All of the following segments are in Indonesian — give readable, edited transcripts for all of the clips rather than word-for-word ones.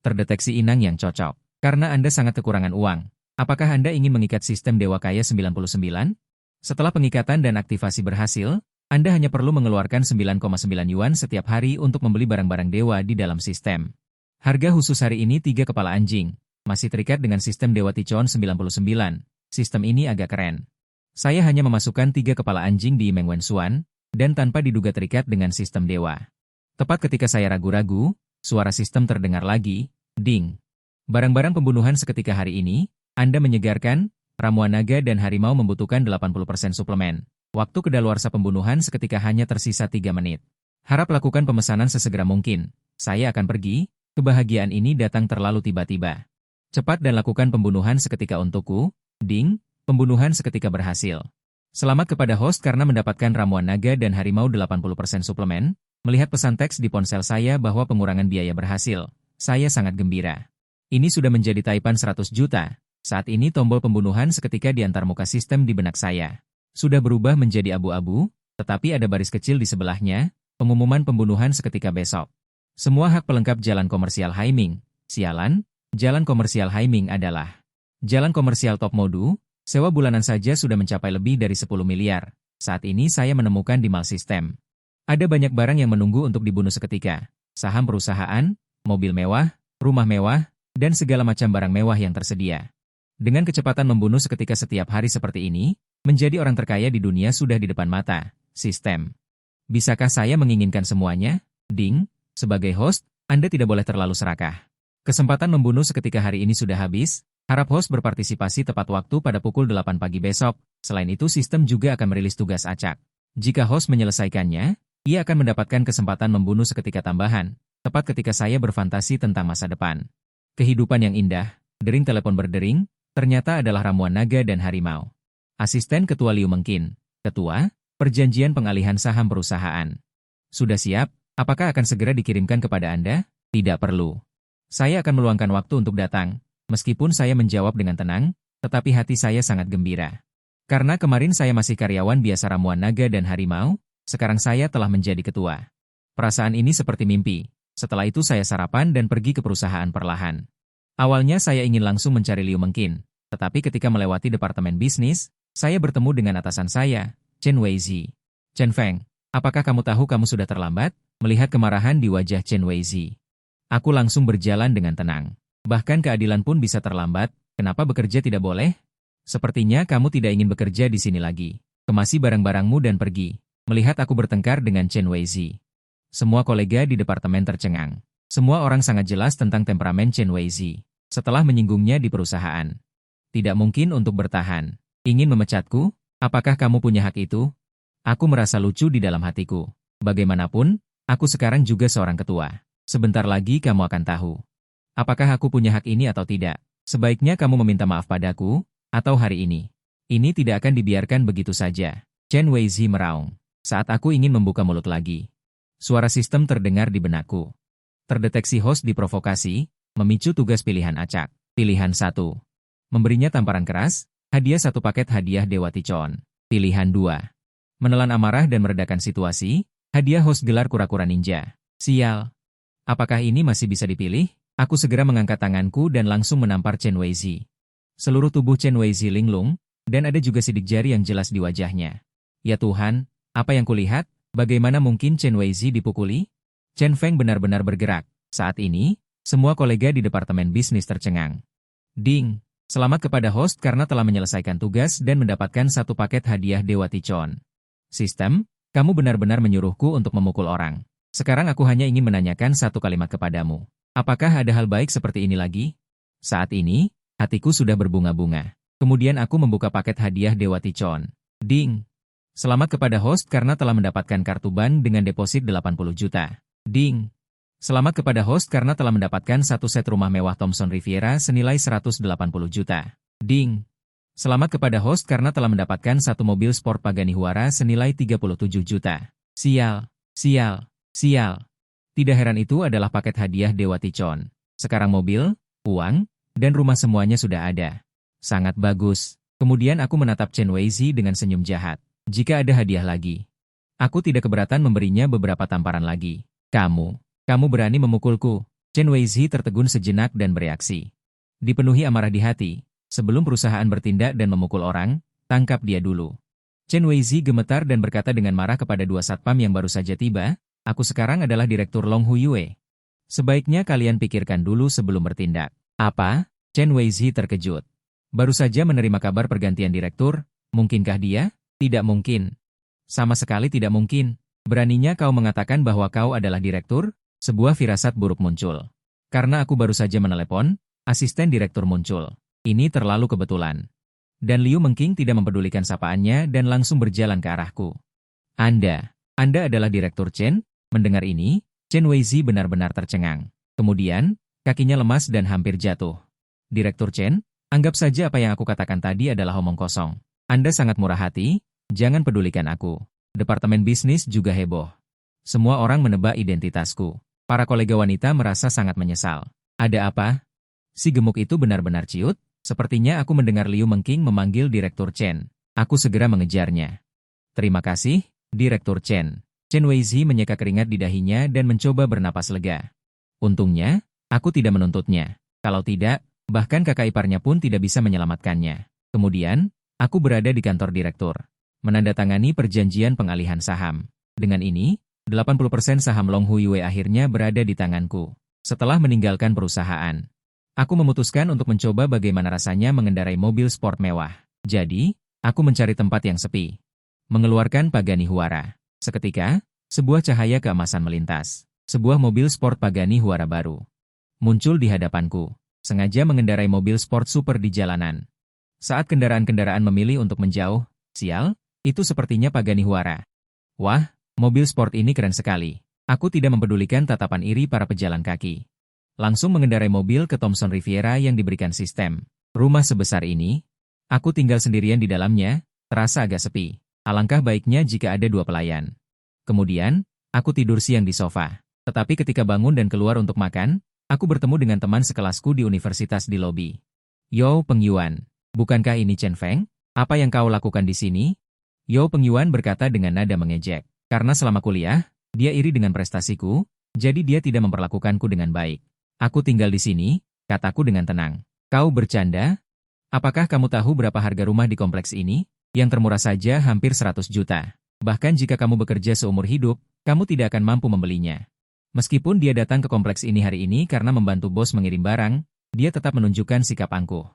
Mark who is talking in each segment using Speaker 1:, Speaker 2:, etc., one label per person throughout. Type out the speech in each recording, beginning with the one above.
Speaker 1: Terdeteksi inang yang cocok. Karena Anda sangat kekurangan uang. Apakah Anda ingin mengikat sistem Dewa Kaya 99? Setelah pengikatan dan aktivasi berhasil, Anda hanya perlu mengeluarkan 9,9 yuan setiap hari untuk membeli barang-barang dewa di dalam sistem. Harga khusus hari ini 3 kepala anjing. Masih terikat dengan sistem Dewa Tichon 99. Sistem ini agak keren. Saya hanya memasukkan 3 kepala anjing di Meng Wenxuan, dan tanpa diduga terikat dengan sistem dewa. Tepat ketika saya ragu-ragu, suara sistem terdengar lagi, ding. Barang-barang pembunuhan seketika hari ini, Anda menyegarkan, ramuan naga dan harimau membutuhkan 80% suplemen. Waktu kedaluarsa pembunuhan seketika hanya tersisa 3 menit. Harap lakukan pemesanan sesegera mungkin. Saya akan pergi, kebahagiaan ini datang terlalu tiba-tiba. Cepat dan lakukan pembunuhan seketika untukku, ding, pembunuhan seketika berhasil. Selamat kepada host karena mendapatkan ramuan naga dan harimau 80% suplemen. Melihat pesan teks di ponsel saya bahwa pengurangan biaya berhasil, saya sangat gembira. Ini sudah menjadi taipan 100 juta. Saat ini tombol pembunuhan seketika di antarmuka sistem di benak saya. Sudah berubah menjadi abu-abu, tetapi ada baris kecil di sebelahnya, pengumuman pembunuhan seketika besok. Semua hak pelengkap jalan komersial Haiming. Sialan, jalan komersial Haiming adalah jalan komersial top modu, sewa bulanan saja sudah mencapai lebih dari 10 miliar. Saat ini saya menemukan di mal sistem. Ada banyak barang yang menunggu untuk dibunuh seketika. Saham perusahaan, mobil mewah, rumah mewah, dan segala macam barang mewah yang tersedia. Dengan kecepatan membunuh seketika setiap hari seperti ini, menjadi orang terkaya di dunia sudah di depan mata. Sistem. Bisakah saya menginginkan semuanya? Ding, sebagai host, Anda tidak boleh terlalu serakah. Kesempatan membunuh seketika hari ini sudah habis. Harap host berpartisipasi tepat waktu pada pukul 8 pagi besok. Selain itu sistem juga akan merilis tugas acak. Jika host menyelesaikannya, ia akan mendapatkan kesempatan membunuh seketika tambahan, tepat ketika saya berfantasi tentang masa depan. Kehidupan yang indah, dering telepon berdering, ternyata adalah ramuan naga dan harimau. Asisten Ketua Liu Mengkin, Ketua, perjanjian pengalihan saham perusahaan. Sudah siap? Apakah akan segera dikirimkan kepada Anda? Tidak perlu. Saya akan meluangkan waktu untuk datang. Meskipun saya menjawab dengan tenang, tetapi hati saya sangat gembira. Karena kemarin saya masih karyawan biasa ramuan naga dan harimau, sekarang saya telah menjadi ketua. Perasaan ini seperti mimpi. Setelah itu saya sarapan dan pergi ke perusahaan perlahan. Awalnya saya ingin langsung mencari Liu Mengkin, tetapi ketika melewati departemen bisnis, saya bertemu dengan atasan saya, Chen Weizi. Chen Feng, apakah kamu tahu kamu sudah terlambat? Melihat kemarahan di wajah Chen Weizi. Aku langsung berjalan dengan tenang. Bahkan keadilan pun bisa terlambat, kenapa bekerja tidak boleh? Sepertinya kamu tidak ingin bekerja di sini lagi. Kemasi barang-barangmu dan pergi. Melihat aku bertengkar dengan Chen Weizi. Semua kolega di departemen tercengang. Semua orang sangat jelas tentang temperamen Chen Weizi. Setelah menyinggungnya di perusahaan. Tidak mungkin untuk bertahan. Ingin memecatku? Apakah kamu punya hak itu? Aku merasa lucu di dalam hatiku. Bagaimanapun, aku sekarang juga seorang ketua. Sebentar lagi kamu akan tahu. Apakah aku punya hak ini atau tidak? Sebaiknya kamu meminta maaf padaku, atau hari ini. Ini tidak akan dibiarkan begitu saja. Chen Weizi meraung. Saat aku ingin membuka mulut lagi. Suara sistem terdengar di benakku. Terdeteksi host diprovokasi, memicu tugas pilihan acak. Pilihan 1. Memberinya tamparan keras, hadiah 1 paket hadiah Dewa Tichon. Pilihan 2. Menelan amarah dan meredakan situasi, hadiah host gelar kura-kura ninja. Sial. Apakah ini masih bisa dipilih? Aku segera mengangkat tanganku dan langsung menampar Chen Weizi. Seluruh tubuh Chen Weizi linglung, dan ada juga sidik jari yang jelas di wajahnya. Ya Tuhan, apa yang kulihat? Bagaimana mungkin Chen Weizi dipukuli? Chen Feng benar-benar bergerak. Saat ini, semua kolega di departemen bisnis tercengang. Ding, selamat kepada host karena telah menyelesaikan tugas dan mendapatkan 1 paket hadiah Dewa Tichon. Sistem, kamu benar-benar menyuruhku untuk memukul orang. Sekarang aku hanya ingin menanyakan 1 kalimat kepadamu. Apakah ada hal baik seperti ini lagi? Saat ini, hatiku sudah berbunga-bunga. Kemudian aku membuka paket hadiah Dewa Tichon. Ding. Selamat kepada host karena telah mendapatkan kartu ban dengan deposit 80 juta. Ding. Selamat kepada host karena telah mendapatkan 1 set rumah mewah Thomson Riviera senilai 180 juta. Ding. Selamat kepada host karena telah mendapatkan 1 mobil sport Pagani Huara senilai 37 juta. Sial, sial, sial. Tidak heran itu adalah paket hadiah Dewa Tichon. Sekarang mobil, uang, dan rumah semuanya sudah ada. Sangat bagus. Kemudian aku menatap Chen Weizi dengan senyum jahat. Jika ada hadiah lagi, aku tidak keberatan memberinya beberapa tamparan lagi. Kamu berani memukulku. Chen Weizhi tertegun sejenak dan bereaksi. Dipenuhi amarah di hati, sebelum perusahaan bertindak dan memukul orang, tangkap dia dulu. Chen Weizhi gemetar dan berkata dengan marah kepada dua satpam yang baru saja tiba, "Aku sekarang adalah Direktur Long Huyue. Sebaiknya kalian pikirkan dulu sebelum bertindak." "Apa?" Chen Weizhi terkejut. Baru saja menerima kabar pergantian direktur, mungkinkah dia? Tidak mungkin. Sama sekali tidak mungkin. Beraninya kau mengatakan bahwa kau adalah direktur? Sebuah firasat buruk muncul. Karena aku baru saja menelepon, asisten direktur muncul. Ini terlalu kebetulan. Dan Liu Mengking tidak mempedulikan sapaannya dan langsung berjalan ke arahku. Anda adalah Direktur Chen?" Mendengar ini, Chen Weizhi benar-benar tercengang. Kemudian, kakinya lemas dan hampir jatuh. "Direktur Chen, anggap saja apa yang aku katakan tadi adalah omong kosong. Anda sangat murah hati, jangan pedulikan aku." Departemen bisnis juga heboh. Semua orang menebak identitasku. Para kolega wanita merasa sangat menyesal. "Ada apa?" Si gemuk itu benar-benar ciut. Sepertinya aku mendengar Liu Mengking memanggil Direktur Chen. Aku segera mengejarnya. "Terima kasih, Direktur Chen." Chen Weizhi menyeka keringat di dahinya dan mencoba bernapas lega. Untungnya, aku tidak menuntutnya. Kalau tidak, bahkan kakak iparnya pun tidak bisa menyelamatkannya. Kemudian, aku berada di kantor direktur. Menandatangani perjanjian pengalihan saham. Dengan ini, 80% saham Long Huyue akhirnya berada di tanganku. Setelah meninggalkan perusahaan, aku memutuskan untuk mencoba bagaimana rasanya mengendarai mobil sport mewah. Jadi, aku mencari tempat yang sepi. Mengeluarkan Pagani Huara. Seketika, sebuah cahaya keemasan melintas. Sebuah mobil sport Pagani Huara baru muncul di hadapanku. Sengaja mengendarai mobil sport super di jalanan. Saat kendaraan-kendaraan memilih untuk menjauh, sial, itu sepertinya Pagani Huara. Wah, mobil sport ini keren sekali. Aku tidak mempedulikan tatapan iri para pejalan kaki. Langsung mengendarai mobil ke Thomson Riviera yang diberikan sistem. Rumah sebesar ini, aku tinggal sendirian di dalamnya, terasa agak sepi. Alangkah baiknya jika ada dua pelayan. Kemudian, aku tidur siang di sofa. Tetapi ketika bangun dan keluar untuk makan, aku bertemu dengan teman sekelasku di universitas di lobi. "Yo Pengyuan, bukankah ini Chen Feng? Apa yang kau lakukan di sini?" Yo Pengyuan berkata dengan nada mengejek. Karena selama kuliah, dia iri dengan prestasiku, jadi dia tidak memperlakukanku dengan baik. "Aku tinggal di sini," kataku dengan tenang. "Kau bercanda? Apakah kamu tahu berapa harga rumah di kompleks ini? Yang termurah saja hampir 100 juta. Bahkan jika kamu bekerja seumur hidup, kamu tidak akan mampu membelinya." Meskipun dia datang ke kompleks ini hari ini karena membantu bos mengirim barang, dia tetap menunjukkan sikap angkuh.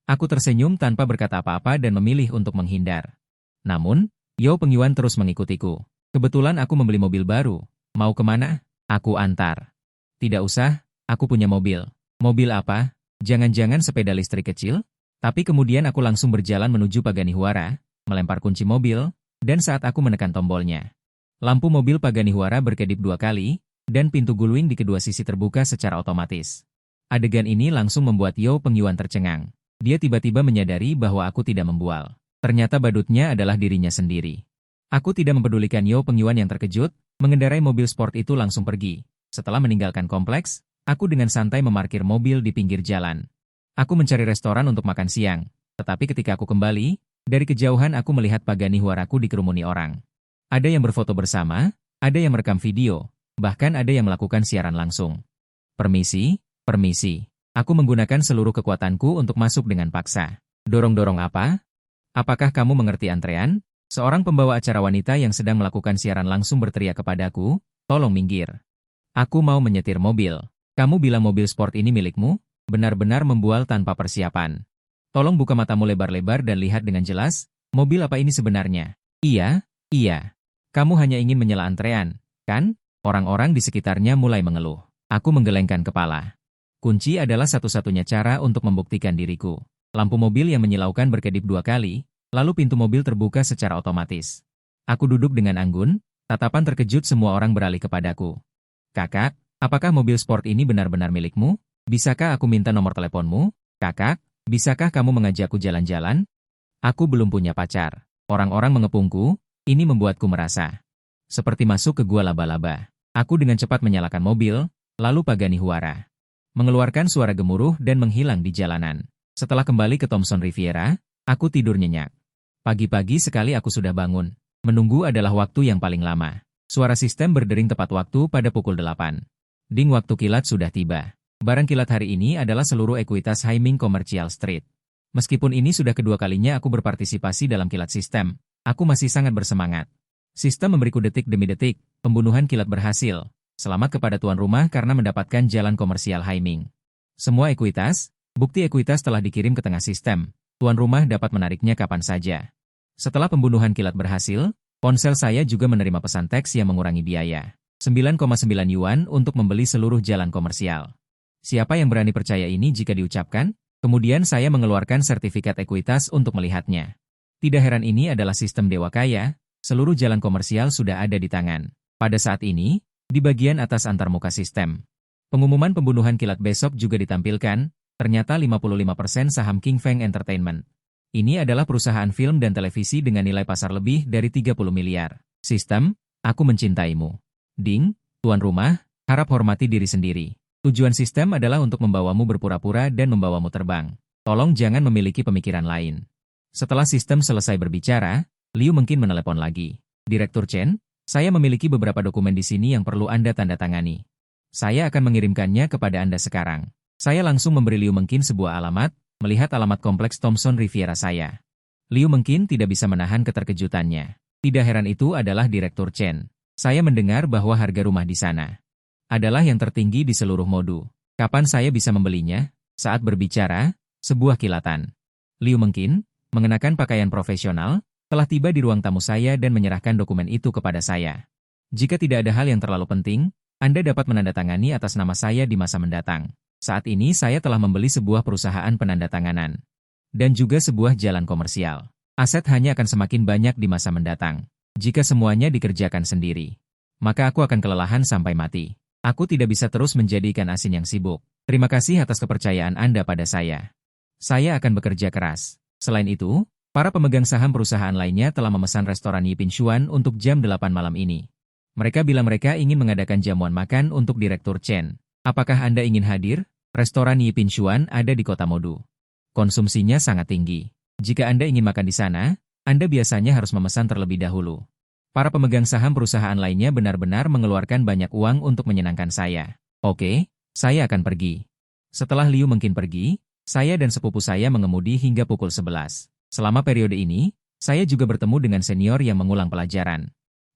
Speaker 1: Aku tersenyum tanpa berkata apa-apa dan memilih untuk menghindar. Namun, Yo Pengyuan terus mengikutiku. "Kebetulan aku membeli mobil baru. Mau kemana? Aku antar." "Tidak usah. Aku punya mobil." "Mobil apa? Jangan-jangan sepeda listrik kecil?" Tapi kemudian aku langsung berjalan menuju Pagani Huara, melempar kunci mobil, dan saat aku menekan tombolnya, lampu mobil Pagani Huara berkedip 2 kali, dan pintu guling di kedua sisi terbuka secara otomatis. Adegan ini langsung membuat Yo Pengyuan tercengang. Dia tiba-tiba menyadari bahwa aku tidak membual. Ternyata badutnya adalah dirinya sendiri. Aku tidak mempedulikan Yo Pengyuan yang terkejut, mengendarai mobil sport itu langsung pergi. Setelah meninggalkan kompleks, aku dengan santai memarkir mobil di pinggir jalan. Aku mencari restoran untuk makan siang, tetapi ketika aku kembali, dari kejauhan aku melihat Pagani Huaraku dikerumuni orang. Ada yang berfoto bersama, ada yang merekam video, bahkan ada yang melakukan siaran langsung. "Permisi, permisi." Aku menggunakan seluruh kekuatanku untuk masuk dengan paksa. "Dorong-dorong apa? Apakah kamu mengerti antrean?" Seorang pembawa acara wanita yang sedang melakukan siaran langsung berteriak kepadaku, "Tolong minggir. Aku mau menyetir mobil." "Kamu bilang mobil sport ini milikmu?" Benar-benar membual tanpa persiapan. "Tolong buka matamu lebar-lebar dan lihat dengan jelas, mobil apa ini sebenarnya?" Iya. Kamu hanya ingin menyela antrean, kan?" Orang-orang di sekitarnya mulai mengeluh. Aku menggelengkan kepala. Kunci adalah satu-satunya cara untuk membuktikan diriku. Lampu mobil yang menyilaukan berkedip 2 kali, lalu pintu mobil terbuka secara otomatis. Aku duduk dengan anggun, tatapan terkejut semua orang beralih kepadaku. "Kakak, apakah mobil sport ini benar-benar milikmu? Bisakah aku minta nomor teleponmu? Kakak, bisakah kamu mengajakku jalan-jalan?" Aku belum punya pacar. Orang-orang mengepungku, ini membuatku merasa seperti masuk ke gua laba-laba. Aku dengan cepat menyalakan mobil, lalu Pagani Huara mengeluarkan suara gemuruh dan menghilang di jalanan. Setelah kembali ke Thomson Riviera, aku tidur nyenyak. Pagi-pagi sekali aku sudah bangun. Menunggu adalah waktu yang paling lama. Suara sistem berdering tepat waktu pada pukul 8. Ding, waktu kilat sudah tiba. Barang kilat hari ini adalah seluruh ekuitas Haiming Commercial Street. Meskipun ini sudah kedua kalinya aku berpartisipasi dalam kilat sistem, aku masih sangat bersemangat. Sistem memberiku detik demi detik, pembunuhan kilat berhasil. Selamat kepada tuan rumah karena mendapatkan jalan komersial Haiming. Semua ekuitas, bukti ekuitas telah dikirim ke tengah sistem. Tuan rumah dapat menariknya kapan saja. Setelah pembunuhan kilat berhasil, ponsel saya juga menerima pesan teks yang mengurangi biaya. 9,9 yuan untuk membeli seluruh jalan komersial. Siapa yang berani percaya ini jika diucapkan? Kemudian saya mengeluarkan sertifikat ekuitas untuk melihatnya. Tidak heran ini adalah sistem dewa kaya, seluruh jalan komersial sudah ada di tangan. Pada saat ini, di bagian atas antarmuka sistem, pengumuman pembunuhan kilat besok juga ditampilkan, ternyata 55% saham King Feng Entertainment. Ini adalah perusahaan film dan televisi dengan nilai pasar lebih dari 30 miliar. Sistem, aku mencintaimu. Ding, tuan rumah, harap hormati diri sendiri. Tujuan sistem adalah untuk membawamu berpura-pura dan membawamu terbang. Tolong jangan memiliki pemikiran lain. Setelah sistem selesai berbicara, Liu mungkin menelepon lagi. Direktur Chen, saya memiliki beberapa dokumen di sini yang perlu Anda tanda tangani. Saya akan mengirimkannya kepada Anda sekarang. Saya langsung memberi Liu mungkin sebuah alamat, melihat alamat kompleks Thomson Riviera saya. Liu mungkin tidak bisa menahan keterkejutannya. Tidak heran itu adalah Direktur Chen. Saya mendengar bahwa harga rumah di sana adalah yang tertinggi di seluruh Modu. Kapan saya bisa membelinya? Saat berbicara, sebuah kilatan. Liu mungkin, mengenakan pakaian profesional, telah tiba di ruang tamu saya dan menyerahkan dokumen itu kepada saya. Jika tidak ada hal yang terlalu penting, Anda dapat menandatangani atas nama saya di masa mendatang. Saat ini saya telah membeli sebuah perusahaan penandatanganan. Dan juga sebuah jalan komersial. Aset hanya akan semakin banyak di masa mendatang. Jika semuanya dikerjakan sendiri, maka aku akan kelelahan sampai mati. Aku tidak bisa terus menjadi ikan asin yang sibuk. Terima kasih atas kepercayaan Anda pada saya. Saya akan bekerja keras. Selain itu, para pemegang saham perusahaan lainnya telah memesan restoran Yipin Xuan untuk jam 8 malam ini. Mereka bilang mereka ingin mengadakan jamuan makan untuk Direktur Chen. Apakah Anda ingin hadir? Restoran Yipin Xuan ada di kota Modu. Konsumsinya sangat tinggi. Jika Anda ingin makan di sana, Anda biasanya harus memesan terlebih dahulu. Para pemegang saham perusahaan lainnya benar-benar mengeluarkan banyak uang untuk menyenangkan saya. Oke, saya akan pergi. Setelah Liu mungkin pergi, saya dan sepupu saya mengemudi hingga pukul 11. Selama periode ini, saya juga bertemu dengan senior yang mengulang pelajaran.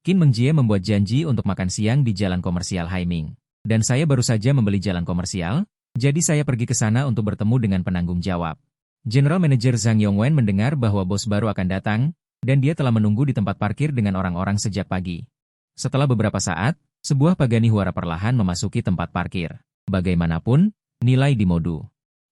Speaker 1: Qin Mengjie membuat janji untuk makan siang di jalan komersial Haiming. Dan saya baru saja membeli jalan komersial, jadi saya pergi ke sana untuk bertemu dengan penanggung jawab. General Manager Zhang Yongwen mendengar bahwa bos baru akan datang, dan dia telah menunggu di tempat parkir dengan orang-orang sejak pagi. Setelah beberapa saat, sebuah Pagani Huara perlahan memasuki tempat parkir. Bagaimanapun, nilai di Modu.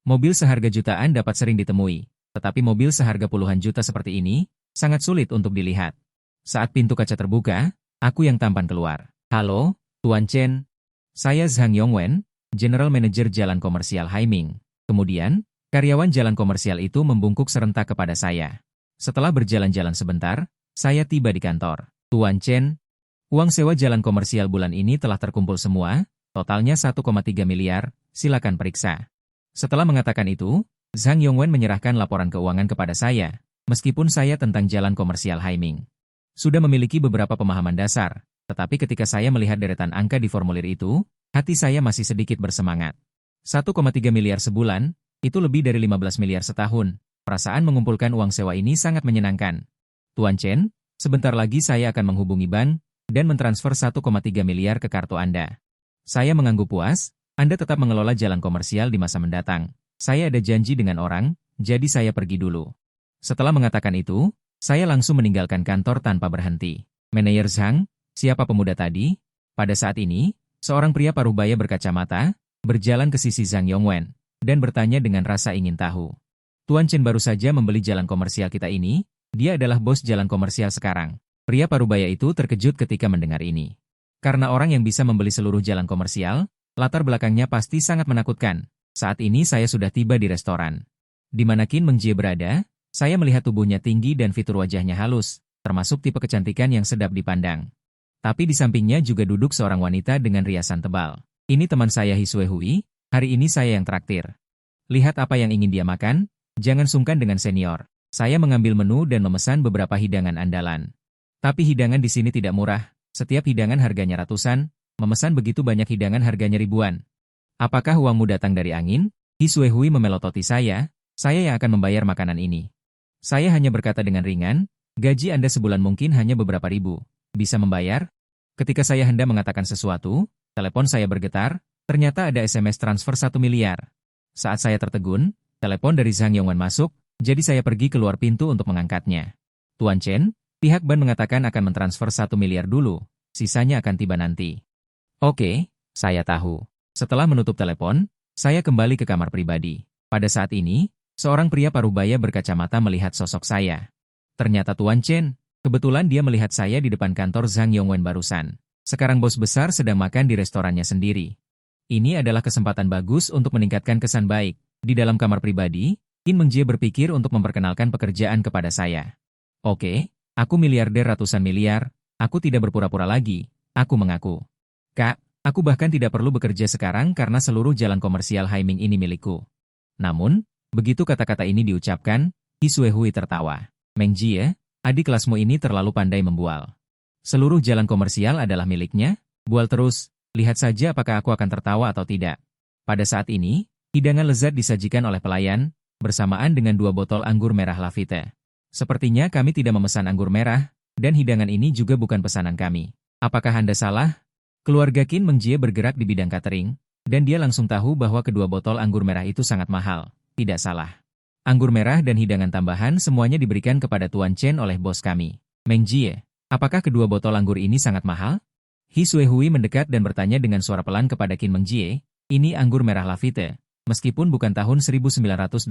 Speaker 1: Mobil seharga jutaan dapat sering ditemui, tetapi mobil seharga puluhan juta seperti ini, sangat sulit untuk dilihat. Saat pintu kaca terbuka, aku yang tampan keluar. Halo, Tuan Chen. Saya Zhang Yongwen, General Manager Jalan Komersial Haiming. Kemudian, karyawan jalan komersial itu membungkuk serentak kepada saya. Setelah berjalan-jalan sebentar, saya tiba di kantor. Tuan Chen, uang sewa jalan komersial bulan ini telah terkumpul semua, totalnya 1,3 miliar, silakan periksa. Setelah mengatakan itu, Zhang Yongwen menyerahkan laporan keuangan kepada saya, meskipun saya tentang jalan komersial Haiming sudah memiliki beberapa pemahaman dasar, tetapi ketika saya melihat deretan angka di formulir itu, hati saya masih sedikit bersemangat. 1,3 miliar sebulan, itu lebih dari 15 miliar setahun. Perasaan mengumpulkan uang sewa ini sangat menyenangkan. Tuan Chen, sebentar lagi saya akan menghubungi bank dan mentransfer 1,3 miliar ke kartu Anda. Saya mengangguk puas, Anda tetap mengelola jalan komersial di masa mendatang. Saya ada janji dengan orang, jadi saya pergi dulu. Setelah mengatakan itu, saya langsung meninggalkan kantor tanpa berhenti. Manajer Zhang, siapa pemuda tadi? Pada saat ini, seorang pria parubaya berkacamata, berjalan ke sisi Zhang Yongwen, dan bertanya dengan rasa ingin tahu. Tuan Chen baru saja membeli jalan komersial kita ini, dia adalah bos jalan komersial sekarang. Pria parubaya itu terkejut ketika mendengar ini. Karena orang yang bisa membeli seluruh jalan komersial, latar belakangnya pasti sangat menakutkan. Saat ini saya sudah tiba di restoran. Di mana Qin Mengjie berada, saya melihat tubuhnya tinggi dan fitur wajahnya halus, termasuk tipe kecantikan yang sedap dipandang. Tapi di sampingnya juga duduk seorang wanita dengan riasan tebal. Ini teman saya Hisue Hui, hari ini saya yang traktir. Lihat apa yang ingin dia makan. Jangan sungkan dengan senior. Saya mengambil menu dan memesan beberapa hidangan andalan. Tapi hidangan di sini tidak murah, setiap hidangan harganya ratusan, memesan begitu banyak hidangan harganya ribuan. Apakah uangmu datang dari angin? Hi Suehui memelototi saya yang akan membayar makanan ini. Saya hanya berkata dengan ringan, gaji Anda sebulan mungkin hanya beberapa ribu. Bisa membayar? Ketika saya hendak mengatakan sesuatu, telepon saya bergetar, ternyata ada SMS transfer 1 miliar. Saat saya tertegun, telepon dari Zhang Yongwen masuk, jadi saya pergi keluar pintu untuk mengangkatnya. Tuan Chen, pihak ban mengatakan akan mentransfer 1 miliar dulu, sisanya akan tiba nanti. Oke, saya tahu. Setelah menutup telepon, saya kembali ke kamar pribadi. Pada saat ini, seorang pria parubaya berkacamata melihat sosok saya. Ternyata Tuan Chen, kebetulan dia melihat saya di depan kantor Zhang Yongwen barusan. Sekarang bos besar sedang makan di restorannya sendiri. Ini adalah kesempatan bagus untuk meningkatkan kesan baik. Di dalam kamar pribadi, Qin Mengjie berpikir untuk memperkenalkan pekerjaan kepada saya. Oke, aku miliarder ratusan miliar, aku tidak berpura-pura lagi, aku mengaku. Kak, aku bahkan tidak perlu bekerja sekarang karena seluruh jalan komersial Haiming ini milikku. Namun, begitu kata-kata ini diucapkan, Hi Suehui tertawa. Mengjie, adik kelasmu ini terlalu pandai membual. Seluruh jalan komersial adalah miliknya, bual terus, lihat saja apakah aku akan tertawa atau tidak. Pada saat ini, hidangan lezat disajikan oleh pelayan, bersamaan dengan 2 botol anggur merah Lafite. Sepertinya kami tidak memesan anggur merah, dan hidangan ini juga bukan pesanan kami. Apakah Anda salah? Keluarga Qin Mengjie bergerak di bidang catering, dan dia langsung tahu bahwa kedua botol anggur merah itu sangat mahal. Tidak salah. Anggur merah dan hidangan tambahan semuanya diberikan kepada Tuan Chen oleh bos kami. Mengjie, apakah kedua botol anggur ini sangat mahal? Hi Suehui mendekat dan bertanya dengan suara pelan kepada Qin Mengjie, ini anggur merah Lafite, meskipun bukan tahun 1982.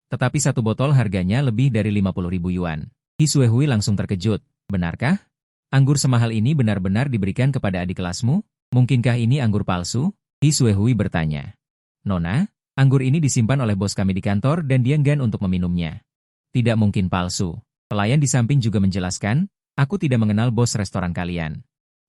Speaker 1: Tetapi satu botol harganya lebih dari 50.000 yuan. Hi Suehui langsung terkejut, benarkah? Anggur semahal ini benar-benar diberikan kepada adik kelasmu? Mungkinkah ini anggur palsu? Hi Suehui bertanya. Nona, anggur ini disimpan oleh bos kami di kantor dan dia enggan untuk meminumnya. Tidak mungkin palsu. Pelayan di samping juga menjelaskan, aku tidak mengenal bos restoran kalian.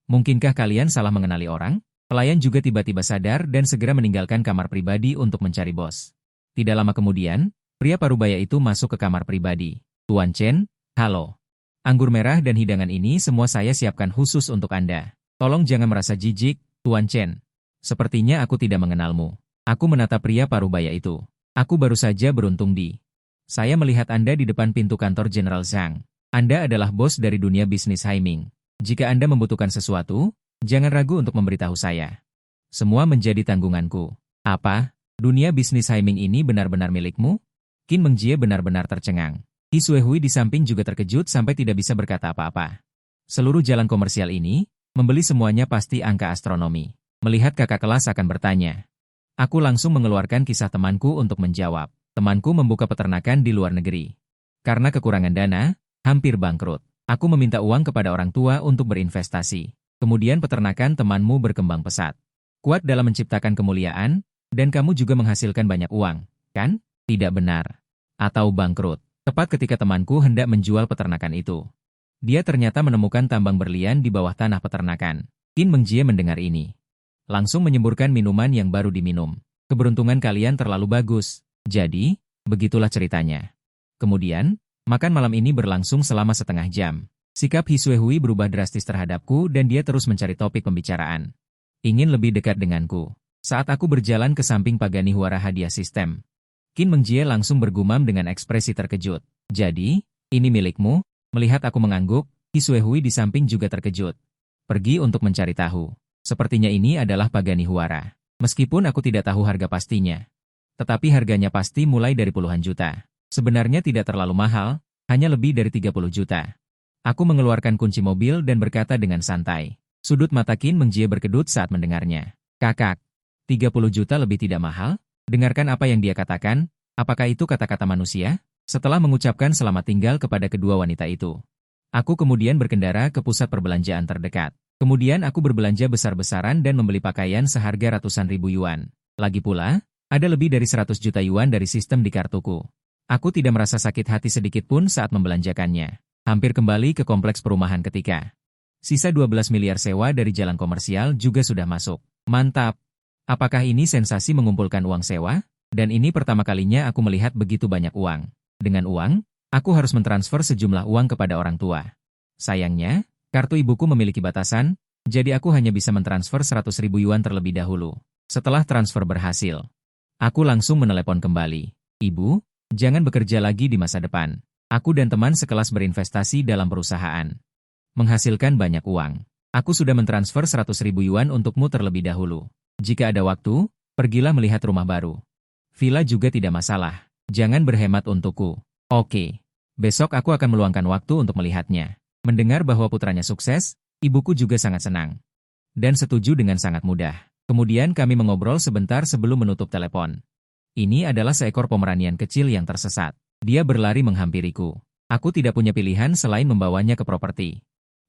Speaker 1: Mungkinkah kalian salah mengenali orang? Pelayan juga tiba-tiba sadar dan segera meninggalkan kamar pribadi untuk mencari bos. Tidak lama kemudian, pria parubaya itu masuk ke kamar pribadi. Tuan Chen, halo. Anggur merah dan hidangan ini semua saya siapkan khusus untuk Anda. Tolong jangan merasa jijik, Tuan Chen. Sepertinya aku tidak mengenalmu. Aku menatap pria parubaya itu. Aku baru saja beruntung di. Saya melihat Anda di depan pintu kantor General Zhang. Anda adalah bos dari dunia bisnis Haiming. Jika Anda membutuhkan sesuatu, jangan ragu untuk memberitahu saya. Semua menjadi tanggunganku. Apa? Dunia bisnis Haiming ini benar-benar milikmu? Qin Mengjie benar-benar tercengang. Hi Suehui di samping juga terkejut sampai tidak bisa berkata apa-apa. Seluruh jalan komersial ini, membeli semuanya pasti angka astronomi. Melihat kakak kelas akan bertanya. Aku langsung mengeluarkan kisah temanku untuk menjawab. Temanku membuka peternakan di luar negeri. Karena kekurangan dana, hampir bangkrut. Aku meminta uang kepada orang tua untuk berinvestasi. Kemudian peternakan temanmu berkembang pesat. Kuat dalam menciptakan kemuliaan, dan kamu juga menghasilkan banyak uang, kan? Tidak benar. Atau bangkrut. Tepat ketika temanku hendak menjual peternakan itu. Dia ternyata menemukan tambang berlian di bawah tanah peternakan. Qin Mengjie mendengar ini. Langsung menyemburkan minuman yang baru diminum. Keberuntungan kalian terlalu bagus. Jadi, begitulah ceritanya. Kemudian, makan malam ini berlangsung selama setengah jam. Sikap Hi Suehui berubah drastis terhadapku dan dia terus mencari topik pembicaraan. Ingin lebih dekat denganku. Saat aku berjalan ke samping Pagani Huara Hadiah Sistem. Qin Mengjie langsung bergumam dengan ekspresi terkejut. Jadi, ini milikmu? Melihat aku mengangguk, Hi Suehui di samping juga terkejut. Pergi untuk mencari tahu. Sepertinya ini adalah Pagani Huara. Meskipun aku tidak tahu harga pastinya. Tetapi harganya pasti mulai dari puluhan juta. Sebenarnya tidak terlalu mahal, hanya lebih dari 30 juta. Aku mengeluarkan kunci mobil dan berkata dengan santai. Sudut mata Qin Mengjie berkedut saat mendengarnya. Kakak, 30 juta lebih tidak mahal? Dengarkan apa yang dia katakan, apakah itu kata-kata manusia? Setelah mengucapkan selamat tinggal kepada kedua wanita itu. Aku kemudian berkendara ke pusat perbelanjaan terdekat. Kemudian aku berbelanja besar-besaran dan membeli pakaian seharga ratusan ribu yuan. Lagi pula, ada lebih dari 100 juta yuan dari sistem di kartuku. Aku tidak merasa sakit hati sedikit pun saat membelanjakannya. Hampir kembali ke kompleks perumahan ketika. Sisa 12 miliar sewa dari jalan komersial juga sudah masuk. Mantap! Apakah ini sensasi mengumpulkan uang sewa? Dan ini pertama kalinya aku melihat begitu banyak uang. Dengan uang, aku harus mentransfer sejumlah uang kepada orang tua. Sayangnya, kartu ibuku memiliki batasan, Jadi aku hanya bisa mentransfer 100.000 yuan terlebih dahulu. Setelah transfer berhasil, aku langsung menelepon kembali. Ibu, jangan bekerja lagi di masa depan. Aku dan teman sekelas berinvestasi dalam perusahaan. Menghasilkan banyak uang. Aku sudah mentransfer 100.000 yuan untukmu terlebih dahulu. Jika ada waktu, pergilah melihat rumah baru. Villa juga tidak masalah. Jangan berhemat untukku. Oke. Besok aku akan meluangkan waktu untuk melihatnya. Mendengar bahwa putranya sukses, ibuku juga sangat senang. Dan setuju dengan sangat mudah. Kemudian kami mengobrol sebentar sebelum menutup telepon. Ini adalah seekor Pomeranian kecil yang tersesat. Dia berlari menghampiriku. Aku tidak punya pilihan selain membawanya ke properti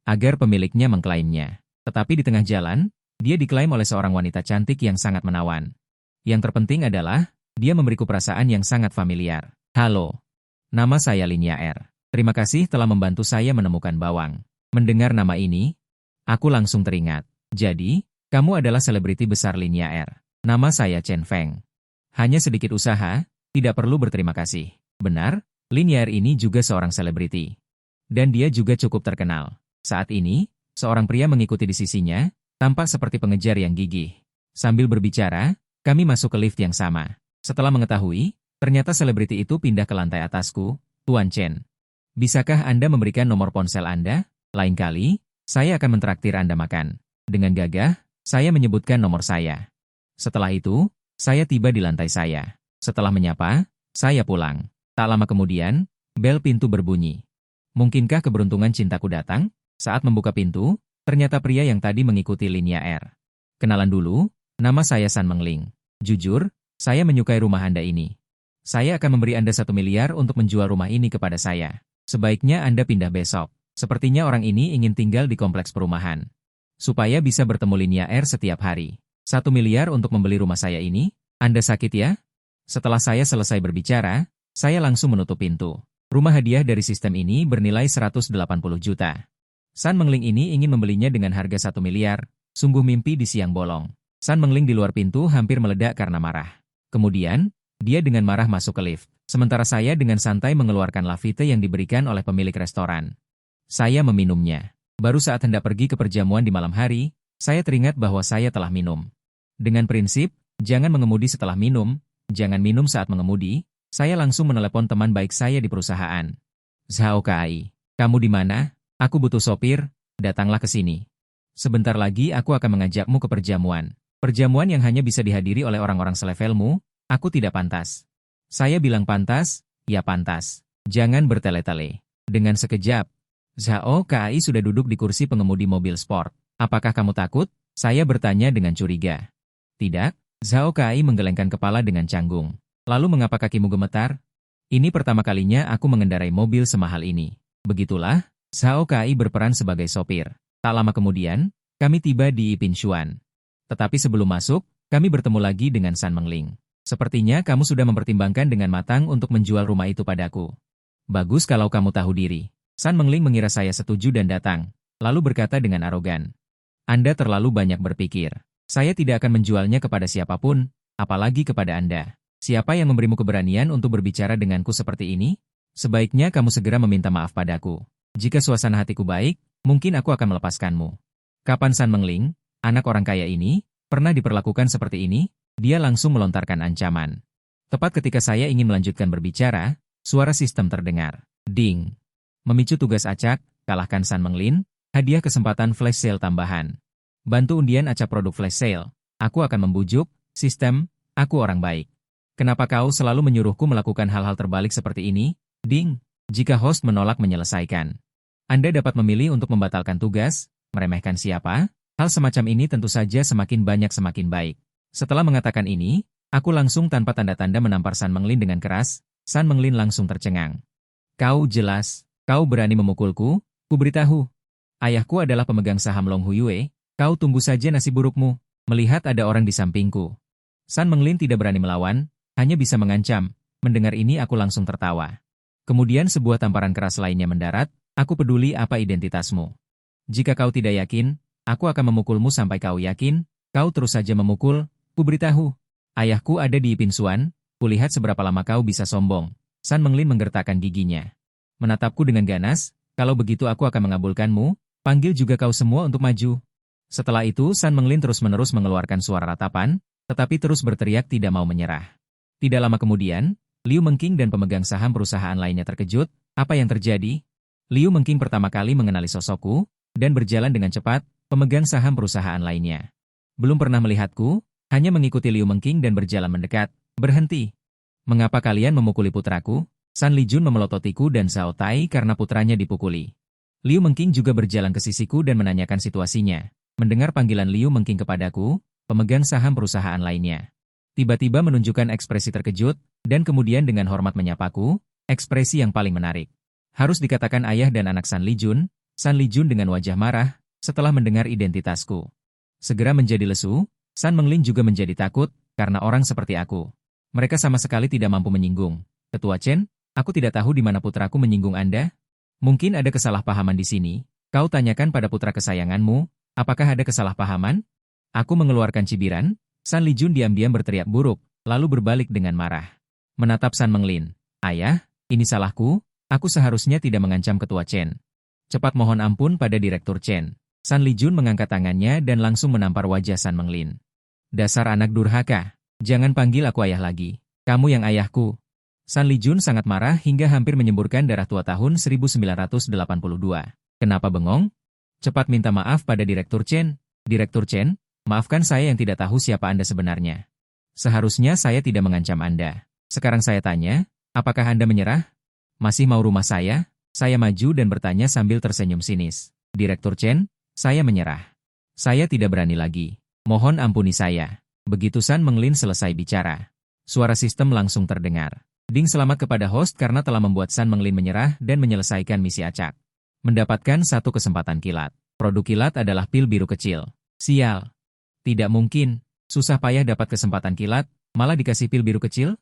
Speaker 1: agar pemiliknya mengklaimnya. Tetapi di tengah jalan, dia diklaim oleh seorang wanita cantik yang sangat menawan. Yang terpenting adalah, dia memberiku perasaan yang sangat familiar. Halo, nama saya Linya R. Terima kasih telah membantu saya menemukan bawang. Mendengar nama ini, aku langsung teringat. Jadi, kamu adalah selebriti besar Linya R. Nama saya Chen Feng. Hanya sedikit usaha, tidak perlu berterima kasih. Benar, Linya R ini juga seorang selebriti. Dan dia juga cukup terkenal. Saat ini, seorang pria mengikuti di sisinya, tampak seperti pengejar yang gigih. Sambil berbicara, kami masuk ke lift yang sama. Setelah mengetahui, ternyata selebriti itu pindah ke lantai atasku, Tuan Chen. Bisakah Anda memberikan nomor ponsel Anda? Lain kali, saya akan mentraktir Anda makan. Dengan gagah, saya menyebutkan nomor saya. Setelah itu, saya tiba di lantai saya. Setelah menyapa, saya pulang. Tak lama kemudian, bel pintu berbunyi. Mungkinkah keberuntungan cintaku datang? Saat membuka pintu, ternyata pria yang tadi mengikuti Linya R. Kenalan dulu, nama saya San Mengling. Jujur, saya menyukai rumah Anda ini. Saya akan memberi Anda 1 miliar untuk menjual rumah ini kepada saya. Sebaiknya Anda pindah besok. Sepertinya orang ini ingin tinggal di kompleks perumahan. Supaya bisa bertemu Linya R setiap hari. 1 miliar untuk membeli rumah saya ini? Anda sakit ya? Setelah saya selesai berbicara, saya langsung menutup pintu. Rumah hadiah dari sistem ini bernilai 180 juta. San Mengling ini ingin membelinya dengan harga 1 miliar, sungguh mimpi di siang bolong. San Mengling di luar pintu hampir meledak karena marah. Kemudian, dia dengan marah masuk ke lift, sementara saya dengan santai mengeluarkan lavite yang diberikan oleh pemilik restoran. Saya meminumnya. Baru saat hendak pergi ke perjamuan di malam hari, saya teringat bahwa saya telah minum. Dengan prinsip, jangan mengemudi setelah minum, jangan minum saat mengemudi, saya langsung menelepon teman baik saya di perusahaan. Zhao Kai, kamu di mana? Aku butuh sopir, datanglah ke sini. Sebentar lagi aku akan mengajakmu ke perjamuan. Perjamuan yang hanya bisa dihadiri oleh orang-orang selevelmu, aku tidak pantas. Saya bilang pantas, ya pantas. Jangan bertele-tele. Dengan sekejap, Zhao Kai sudah duduk di kursi pengemudi mobil sport. Apakah kamu takut? Saya bertanya dengan curiga. Tidak, Zhao Kai menggelengkan kepala dengan canggung. Lalu mengapa kakimu gemetar? Ini pertama kalinya aku mengendarai mobil semahal ini. Begitulah, Zhao Kai berperan sebagai sopir. Tak lama kemudian, kami tiba di Pinshuan. Tetapi sebelum masuk, kami bertemu lagi dengan San Mengling. Sepertinya kamu sudah mempertimbangkan dengan matang untuk menjual rumah itu padaku. Bagus kalau kamu tahu diri. San Mengling mengira saya setuju dan datang, lalu berkata dengan arogan. Anda terlalu banyak berpikir. Saya tidak akan menjualnya kepada siapapun, apalagi kepada Anda. Siapa yang memberimu keberanian untuk berbicara denganku seperti ini? Sebaiknya kamu segera meminta maaf padaku. Jika suasana hatiku baik, mungkin aku akan melepaskanmu. Kapan San Mengling, anak orang kaya ini, pernah diperlakukan seperti ini? Dia langsung melontarkan ancaman. Tepat ketika saya ingin melanjutkan berbicara, suara sistem terdengar. Ding. Memicu tugas acak, kalahkan San Mengling, hadiah kesempatan flash sale tambahan. Bantu undian acak produk flash sale. Aku akan membujuk, sistem, aku orang baik. Kenapa kau selalu menyuruhku melakukan hal-hal terbalik seperti ini? Ding. Jika host menolak menyelesaikan, Anda dapat memilih untuk membatalkan tugas, meremehkan siapa, hal semacam ini tentu saja semakin banyak semakin baik. Setelah mengatakan ini, aku langsung tanpa tanda-tanda menampar San Mengling dengan keras. San Mengling langsung tercengang. Kau berani memukulku? Kuberitahu. Ayahku adalah pemegang saham Long Huyue, kau tunggu saja nasib burukmu, melihat ada orang di sampingku. San Mengling tidak berani melawan, hanya bisa mengancam. Mendengar ini aku langsung tertawa. Kemudian sebuah tamparan keras lainnya mendarat, aku peduli apa identitasmu. Jika kau tidak yakin, aku akan memukulmu sampai kau yakin, kau terus saja memukul, kuberitahu. Ayahku ada di Pinsuan, kulihat seberapa lama kau bisa sombong. San Mengling menggertakkan giginya. Menatapku dengan ganas, kalau begitu aku akan mengabulkanmu, panggil juga kau semua untuk maju. Setelah itu San Menglin terus-menerus mengeluarkan suara ratapan, tetapi terus berteriak tidak mau menyerah. Tidak lama kemudian, Liu Mengking dan pemegang saham perusahaan lainnya terkejut. Apa yang terjadi? Liu Mengking pertama kali mengenali sosokku, dan berjalan dengan cepat, pemegang saham perusahaan lainnya. Belum pernah melihatku, hanya mengikuti Liu Mengking dan berjalan mendekat. Berhenti. Mengapa kalian memukuli putraku? San Lijun memelototiku dan Zhao Tai karena putranya dipukuli. Liu Mengking juga berjalan ke sisiku dan menanyakan situasinya. Mendengar panggilan Liu Mengking kepadaku, pemegang saham perusahaan lainnya tiba-tiba menunjukkan ekspresi terkejut, dan kemudian dengan hormat menyapaku, ekspresi yang paling menarik. Harus dikatakan ayah dan anak San Lijun dengan wajah marah, setelah mendengar identitasku. Segera menjadi lesu, San Menglin juga menjadi takut, karena orang seperti aku. Mereka sama sekali tidak mampu menyinggung. Ketua Chen, aku tidak tahu di mana putraku menyinggung Anda. Mungkin ada kesalahpahaman di sini. Kau tanyakan pada putra kesayanganmu, apakah ada kesalahpahaman? Aku mengeluarkan cibiran. San Lijun diam-diam berteriak buruk, lalu berbalik dengan marah. Menatap San Menglin. Ayah, ini salahku, aku seharusnya tidak mengancam Ketua Chen. Cepat mohon ampun pada Direktur Chen. San Lijun mengangkat tangannya dan langsung menampar wajah San Menglin. Dasar anak durhaka, jangan panggil aku ayah lagi. Kamu yang ayahku. San Lijun sangat marah hingga hampir menyemburkan darah tua tahun 1982. Kenapa bengong? Cepat minta maaf pada Direktur Chen. Direktur Chen, maafkan saya yang tidak tahu siapa Anda sebenarnya. Seharusnya saya tidak mengancam Anda. Sekarang saya tanya, apakah Anda menyerah? Masih mau rumah saya? Saya maju dan bertanya sambil tersenyum sinis. Direktur Chen, saya menyerah. Saya tidak berani lagi. Mohon ampuni saya. Begitu San Menglin selesai bicara, suara sistem langsung terdengar. Ding selamat kepada host karena telah membuat San Menglin menyerah dan menyelesaikan misi acak. Mendapatkan satu kesempatan kilat. Produk kilat adalah pil biru kecil. Sial. Tidak mungkin, susah payah dapat kesempatan kilat, malah dikasih pil biru kecil?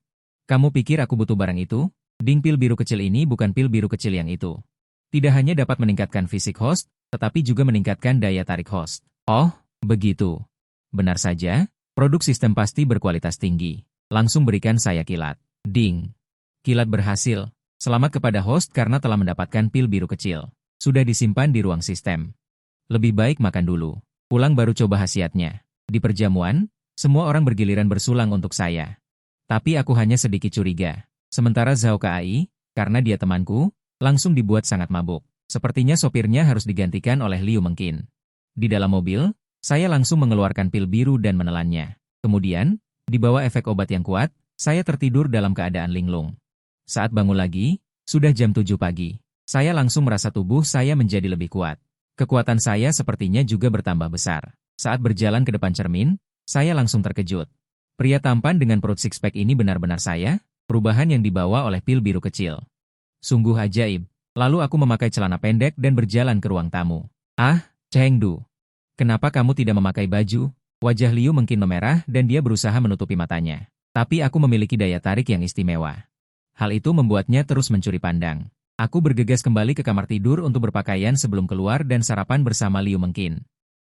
Speaker 1: Kamu pikir aku butuh barang itu? Ding, pil biru kecil ini bukan pil biru kecil yang itu. Tidak hanya dapat meningkatkan fisik host, tetapi juga meningkatkan daya tarik host. Oh, begitu. Benar saja, produk sistem pasti berkualitas tinggi. Langsung berikan saya kilat. Ding. Kilat berhasil. Selamat kepada host karena telah mendapatkan pil biru kecil. Sudah disimpan di ruang sistem. Lebih baik makan dulu. Pulang baru coba khasiatnya. Di perjamuan, semua orang bergiliran bersulang untuk saya. Tapi aku hanya sedikit curiga. Sementara Zhao Kai, karena dia temanku, langsung dibuat sangat mabuk. Sepertinya sopirnya harus digantikan oleh Liu Mengkin. Di dalam mobil, saya langsung mengeluarkan pil biru dan menelannya. Kemudian, di bawah efek obat yang kuat, saya tertidur dalam keadaan linglung. Saat bangun lagi, sudah jam 7 pagi. Saya langsung merasa tubuh saya menjadi lebih kuat. Kekuatan saya sepertinya juga bertambah besar. Saat berjalan ke depan cermin, saya langsung terkejut. Pria tampan dengan perut six-pack ini benar-benar saya, perubahan yang dibawa oleh pil biru kecil. Sungguh ajaib. Lalu aku memakai celana pendek dan berjalan ke ruang tamu. Ah, Chengdu. Kenapa kamu tidak memakai baju? Wajah Liu Mengkin memerah dan dia berusaha menutupi matanya. Tapi aku memiliki daya tarik yang istimewa. Hal itu membuatnya terus mencuri pandang. Aku bergegas kembali ke kamar tidur untuk berpakaian sebelum keluar dan sarapan bersama Liu Mengkin.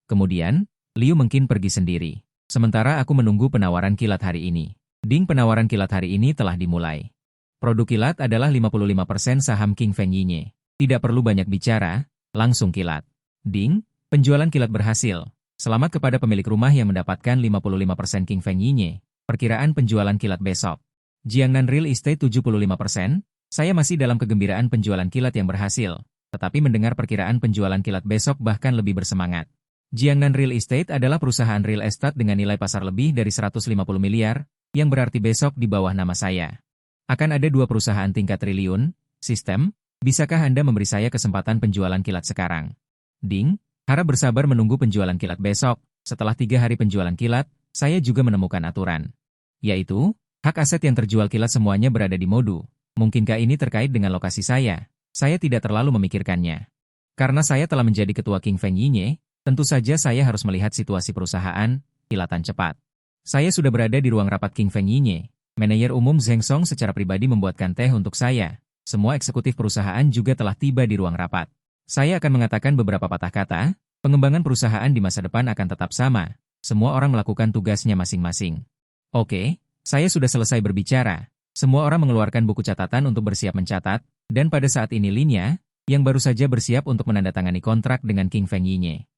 Speaker 1: Kemudian, Liu Mengkin pergi sendiri. Sementara aku menunggu penawaran kilat hari ini. Ding, penawaran kilat hari ini telah dimulai. Produk kilat adalah 55% saham King Feng Yinye. Tidak perlu banyak bicara, langsung kilat. Ding, penjualan kilat berhasil. Selamat kepada pemilik rumah yang mendapatkan 55% King Feng Yinye. Perkiraan penjualan kilat besok. Jiangnan Real Estate 75%. Saya masih dalam kegembiraan penjualan kilat yang berhasil. Tetapi mendengar perkiraan penjualan kilat besok bahkan lebih bersemangat. Jiangnan Real Estate adalah perusahaan real estate dengan nilai pasar lebih dari 150 miliar, yang berarti besok di bawah nama saya. Akan ada 2 perusahaan tingkat triliun, sistem, bisakah Anda memberi saya kesempatan penjualan kilat sekarang? Ding, harap bersabar menunggu penjualan kilat besok. Setelah 3 hari penjualan kilat, saya juga menemukan aturan. Yaitu, hak aset yang terjual kilat semuanya berada di Modu. Mungkinkah ini terkait dengan lokasi saya? Saya tidak terlalu memikirkannya. Karena saya telah menjadi ketua King Feng Yinye, tentu saja saya harus melihat situasi perusahaan, kilatan cepat. Saya sudah berada di ruang rapat King Feng Yinye. Manajer umum Zheng Song secara pribadi membuatkan teh untuk saya. Semua eksekutif perusahaan juga telah tiba di ruang rapat. Saya akan mengatakan beberapa patah kata, pengembangan perusahaan di masa depan akan tetap sama. Semua orang melakukan tugasnya masing-masing. Oke, saya sudah selesai berbicara. Semua orang mengeluarkan buku catatan untuk bersiap mencatat, dan pada saat ini Linya, yang baru saja bersiap untuk menandatangani kontrak dengan King Feng Yinye.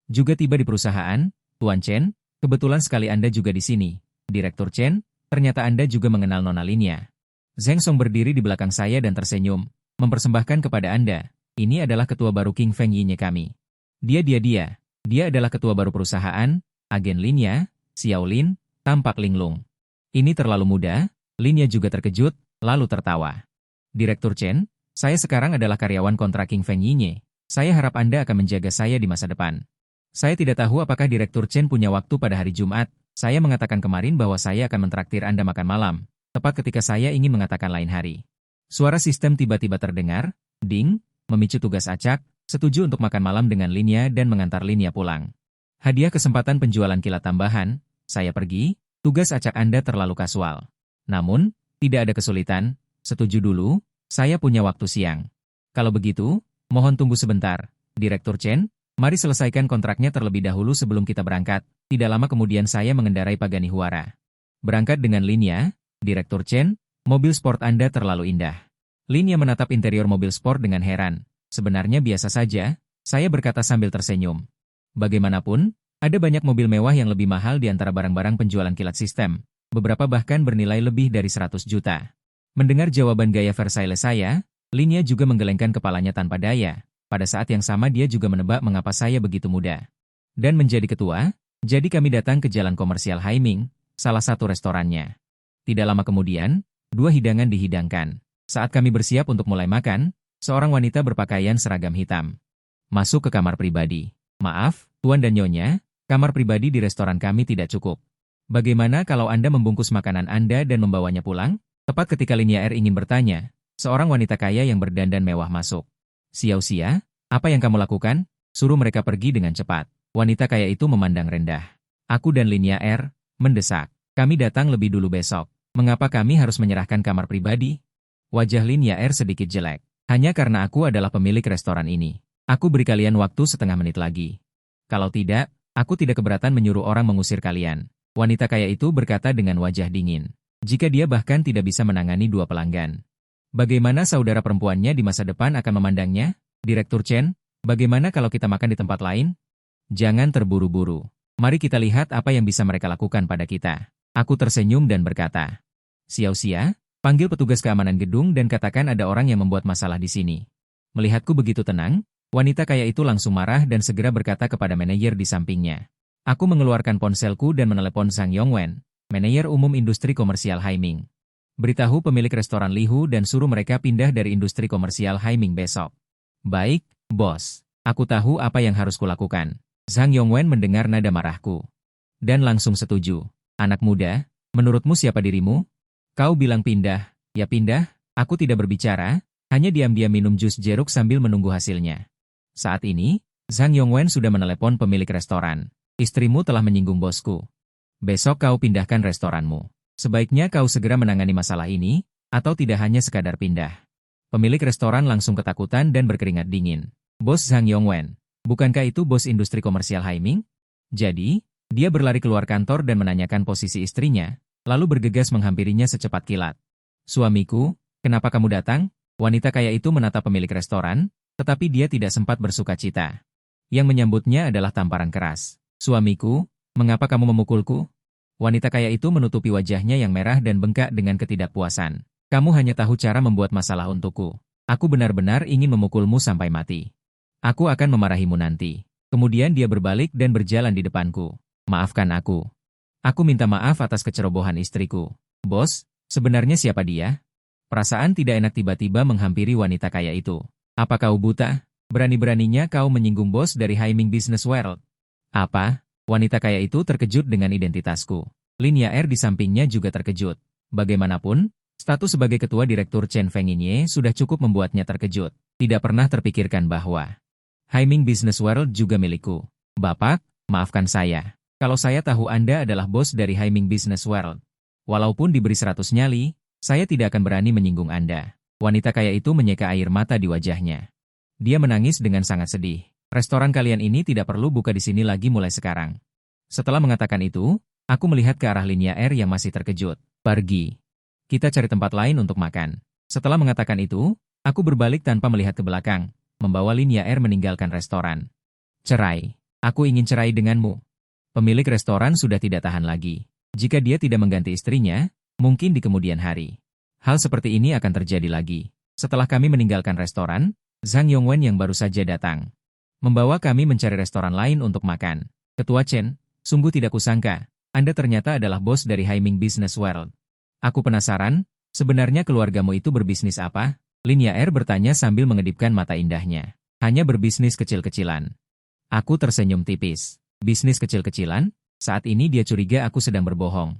Speaker 1: Juga tiba di perusahaan, Tuan Chen, kebetulan sekali Anda juga di sini. Direktur Chen, ternyata Anda juga mengenal Nona Linya. Zheng Song berdiri di belakang saya dan tersenyum, mempersembahkan kepada Anda. Ini adalah ketua baru King Feng Yi-nya kami. Dia adalah ketua baru perusahaan, agen Linya, Xiao Lin, tampak linglung. Ini terlalu muda, Linya juga terkejut, lalu tertawa. Direktur Chen, saya sekarang adalah karyawan kontrak King Feng Yi-nya. Saya harap Anda akan menjaga saya di masa depan. Saya tidak tahu apakah Direktur Chen punya waktu pada hari Jumat. Saya mengatakan kemarin bahwa saya akan mentraktir Anda makan malam, tepat ketika saya ingin mengatakan lain hari. Suara sistem tiba-tiba terdengar, ding, memicu tugas acak, setuju untuk makan malam dengan Linya dan mengantar Linya pulang. Hadiah kesempatan penjualan kilat tambahan, saya pergi, tugas acak Anda terlalu kasual. Namun, tidak ada kesulitan, setuju dulu, saya punya waktu siang. Kalau begitu, mohon tunggu sebentar, Direktur Chen. Mari selesaikan kontraknya terlebih dahulu sebelum kita berangkat. Tidak lama kemudian saya mengendarai Pagani Huara. Berangkat dengan Linya, Direktur Chen, mobil sport Anda terlalu indah. Linya menatap interior mobil sport dengan heran. Sebenarnya biasa saja, saya berkata sambil tersenyum. Bagaimanapun, ada banyak mobil mewah yang lebih mahal di antara barang-barang penjualan kilat sistem. Beberapa bahkan bernilai lebih dari 100 juta. Mendengar jawaban gaya Versailles saya, Linya juga menggelengkan kepalanya tanpa daya. Pada saat yang sama dia juga menebak mengapa saya begitu muda. Dan menjadi ketua, jadi kami datang ke Jalan Komersial Haiming, salah satu restorannya. Tidak lama kemudian, 2 hidangan dihidangkan. Saat kami bersiap untuk mulai makan, seorang wanita berpakaian seragam hitam masuk ke kamar pribadi. Maaf, Tuan dan Nyonya, kamar pribadi di restoran kami tidak cukup. Bagaimana kalau Anda membungkus makanan Anda dan membawanya pulang? Tepat ketika Linya R ingin bertanya, seorang wanita kaya yang berdandan mewah masuk. Xiao-Xia, apa yang kamu lakukan? Suruh mereka pergi dengan cepat. Wanita kaya itu memandang rendah. Aku dan Linya R mendesak. Kami datang lebih dulu besok. Mengapa kami harus menyerahkan kamar pribadi? Wajah Linya R sedikit jelek. Hanya karena aku adalah pemilik restoran ini. Aku beri kalian waktu setengah menit lagi. Kalau tidak, aku tidak keberatan menyuruh orang mengusir kalian. Wanita kaya itu berkata dengan wajah dingin. Jika dia bahkan tidak bisa menangani 2 pelanggan. Bagaimana saudara perempuannya di masa depan akan memandangnya? Direktur Chen, bagaimana kalau kita makan di tempat lain? Jangan terburu-buru. Mari kita lihat apa yang bisa mereka lakukan pada kita. Aku tersenyum dan berkata, Xiao-Xia, panggil petugas keamanan gedung dan katakan ada orang yang membuat masalah di sini. Melihatku begitu tenang, wanita kaya itu langsung marah dan segera berkata kepada manajer di sampingnya. Aku mengeluarkan ponselku dan menelepon Zhang Yongwen, manajer umum industri komersial Haiming. Beritahu pemilik restoran Lihu dan suruh mereka pindah dari industri komersial Haiming besok. Baik, bos. Aku tahu apa yang harus kulakukan. Zhang Yongwen mendengar nada marahku. Dan langsung setuju. Anak muda, menurutmu siapa dirimu? Kau bilang pindah. Ya pindah, aku tidak berbicara, hanya diam-diam minum jus jeruk sambil menunggu hasilnya. Saat ini, Zhang Yongwen sudah menelepon pemilik restoran. Istrimu telah menyinggung bosku. Besok kau pindahkan restoranmu. Sebaiknya kau segera menangani masalah ini, atau tidak hanya sekadar pindah. Pemilik restoran langsung ketakutan dan berkeringat dingin. Bos Zhang Yongwen, bukankah itu bos industri komersial Haiming? Jadi, dia berlari keluar kantor dan menanyakan posisi istrinya, lalu bergegas menghampirinya secepat kilat. Suamiku, kenapa kamu datang? Wanita kaya itu menatap pemilik restoran, tetapi dia tidak sempat bersuka cita. Yang menyambutnya adalah tamparan keras. Suamiku, mengapa kamu memukulku? Wanita kaya itu menutupi wajahnya yang merah dan bengkak dengan ketidakpuasan. Kamu hanya tahu cara membuat masalah untukku. Aku benar-benar ingin memukulmu sampai mati. Aku akan memarahimu nanti. Kemudian dia berbalik dan berjalan di depanku. Maafkan aku. Aku minta maaf atas kecerobohan istriku. Bos, sebenarnya siapa dia? Perasaan tidak enak tiba-tiba menghampiri wanita kaya itu. Apa kau buta? Berani-beraninya kau menyinggung bos dari Haiming Business World. Apa? Wanita kaya itu terkejut dengan identitasku. Linya R di sampingnya juga terkejut. Bagaimanapun, status sebagai ketua direktur Chen Fengyinie sudah cukup membuatnya terkejut. Tidak pernah terpikirkan bahwa Haiming Business World juga milikku. Bapak, maafkan saya. Kalau saya tahu Anda adalah bos dari Haiming Business World. Walaupun diberi 100 nyali, saya tidak akan berani menyinggung Anda. Wanita kaya itu menyeka air mata di wajahnya. Dia menangis dengan sangat sedih. Restoran kalian ini tidak perlu buka di sini lagi mulai sekarang. Setelah mengatakan itu, aku melihat ke arah Linya R yang masih terkejut. Pergi. Kita cari tempat lain untuk makan. Setelah mengatakan itu, aku berbalik tanpa melihat ke belakang, membawa Linya R meninggalkan restoran. Cerai. Aku ingin cerai denganmu. Pemilik restoran sudah tidak tahan lagi. Jika dia tidak mengganti istrinya, mungkin di kemudian hari. Hal seperti ini akan terjadi lagi. Setelah kami meninggalkan restoran, Zhang Yongwen yang baru saja datang membawa kami mencari restoran lain untuk makan. Ketua Chen, sungguh tidak kusangka, Anda ternyata adalah bos dari Haiming Business World. Aku penasaran, sebenarnya keluargamu itu berbisnis apa? Lin Yaer bertanya sambil mengedipkan mata indahnya. Hanya berbisnis kecil-kecilan. Aku tersenyum tipis. Bisnis kecil-kecilan? Saat ini dia curiga aku sedang berbohong.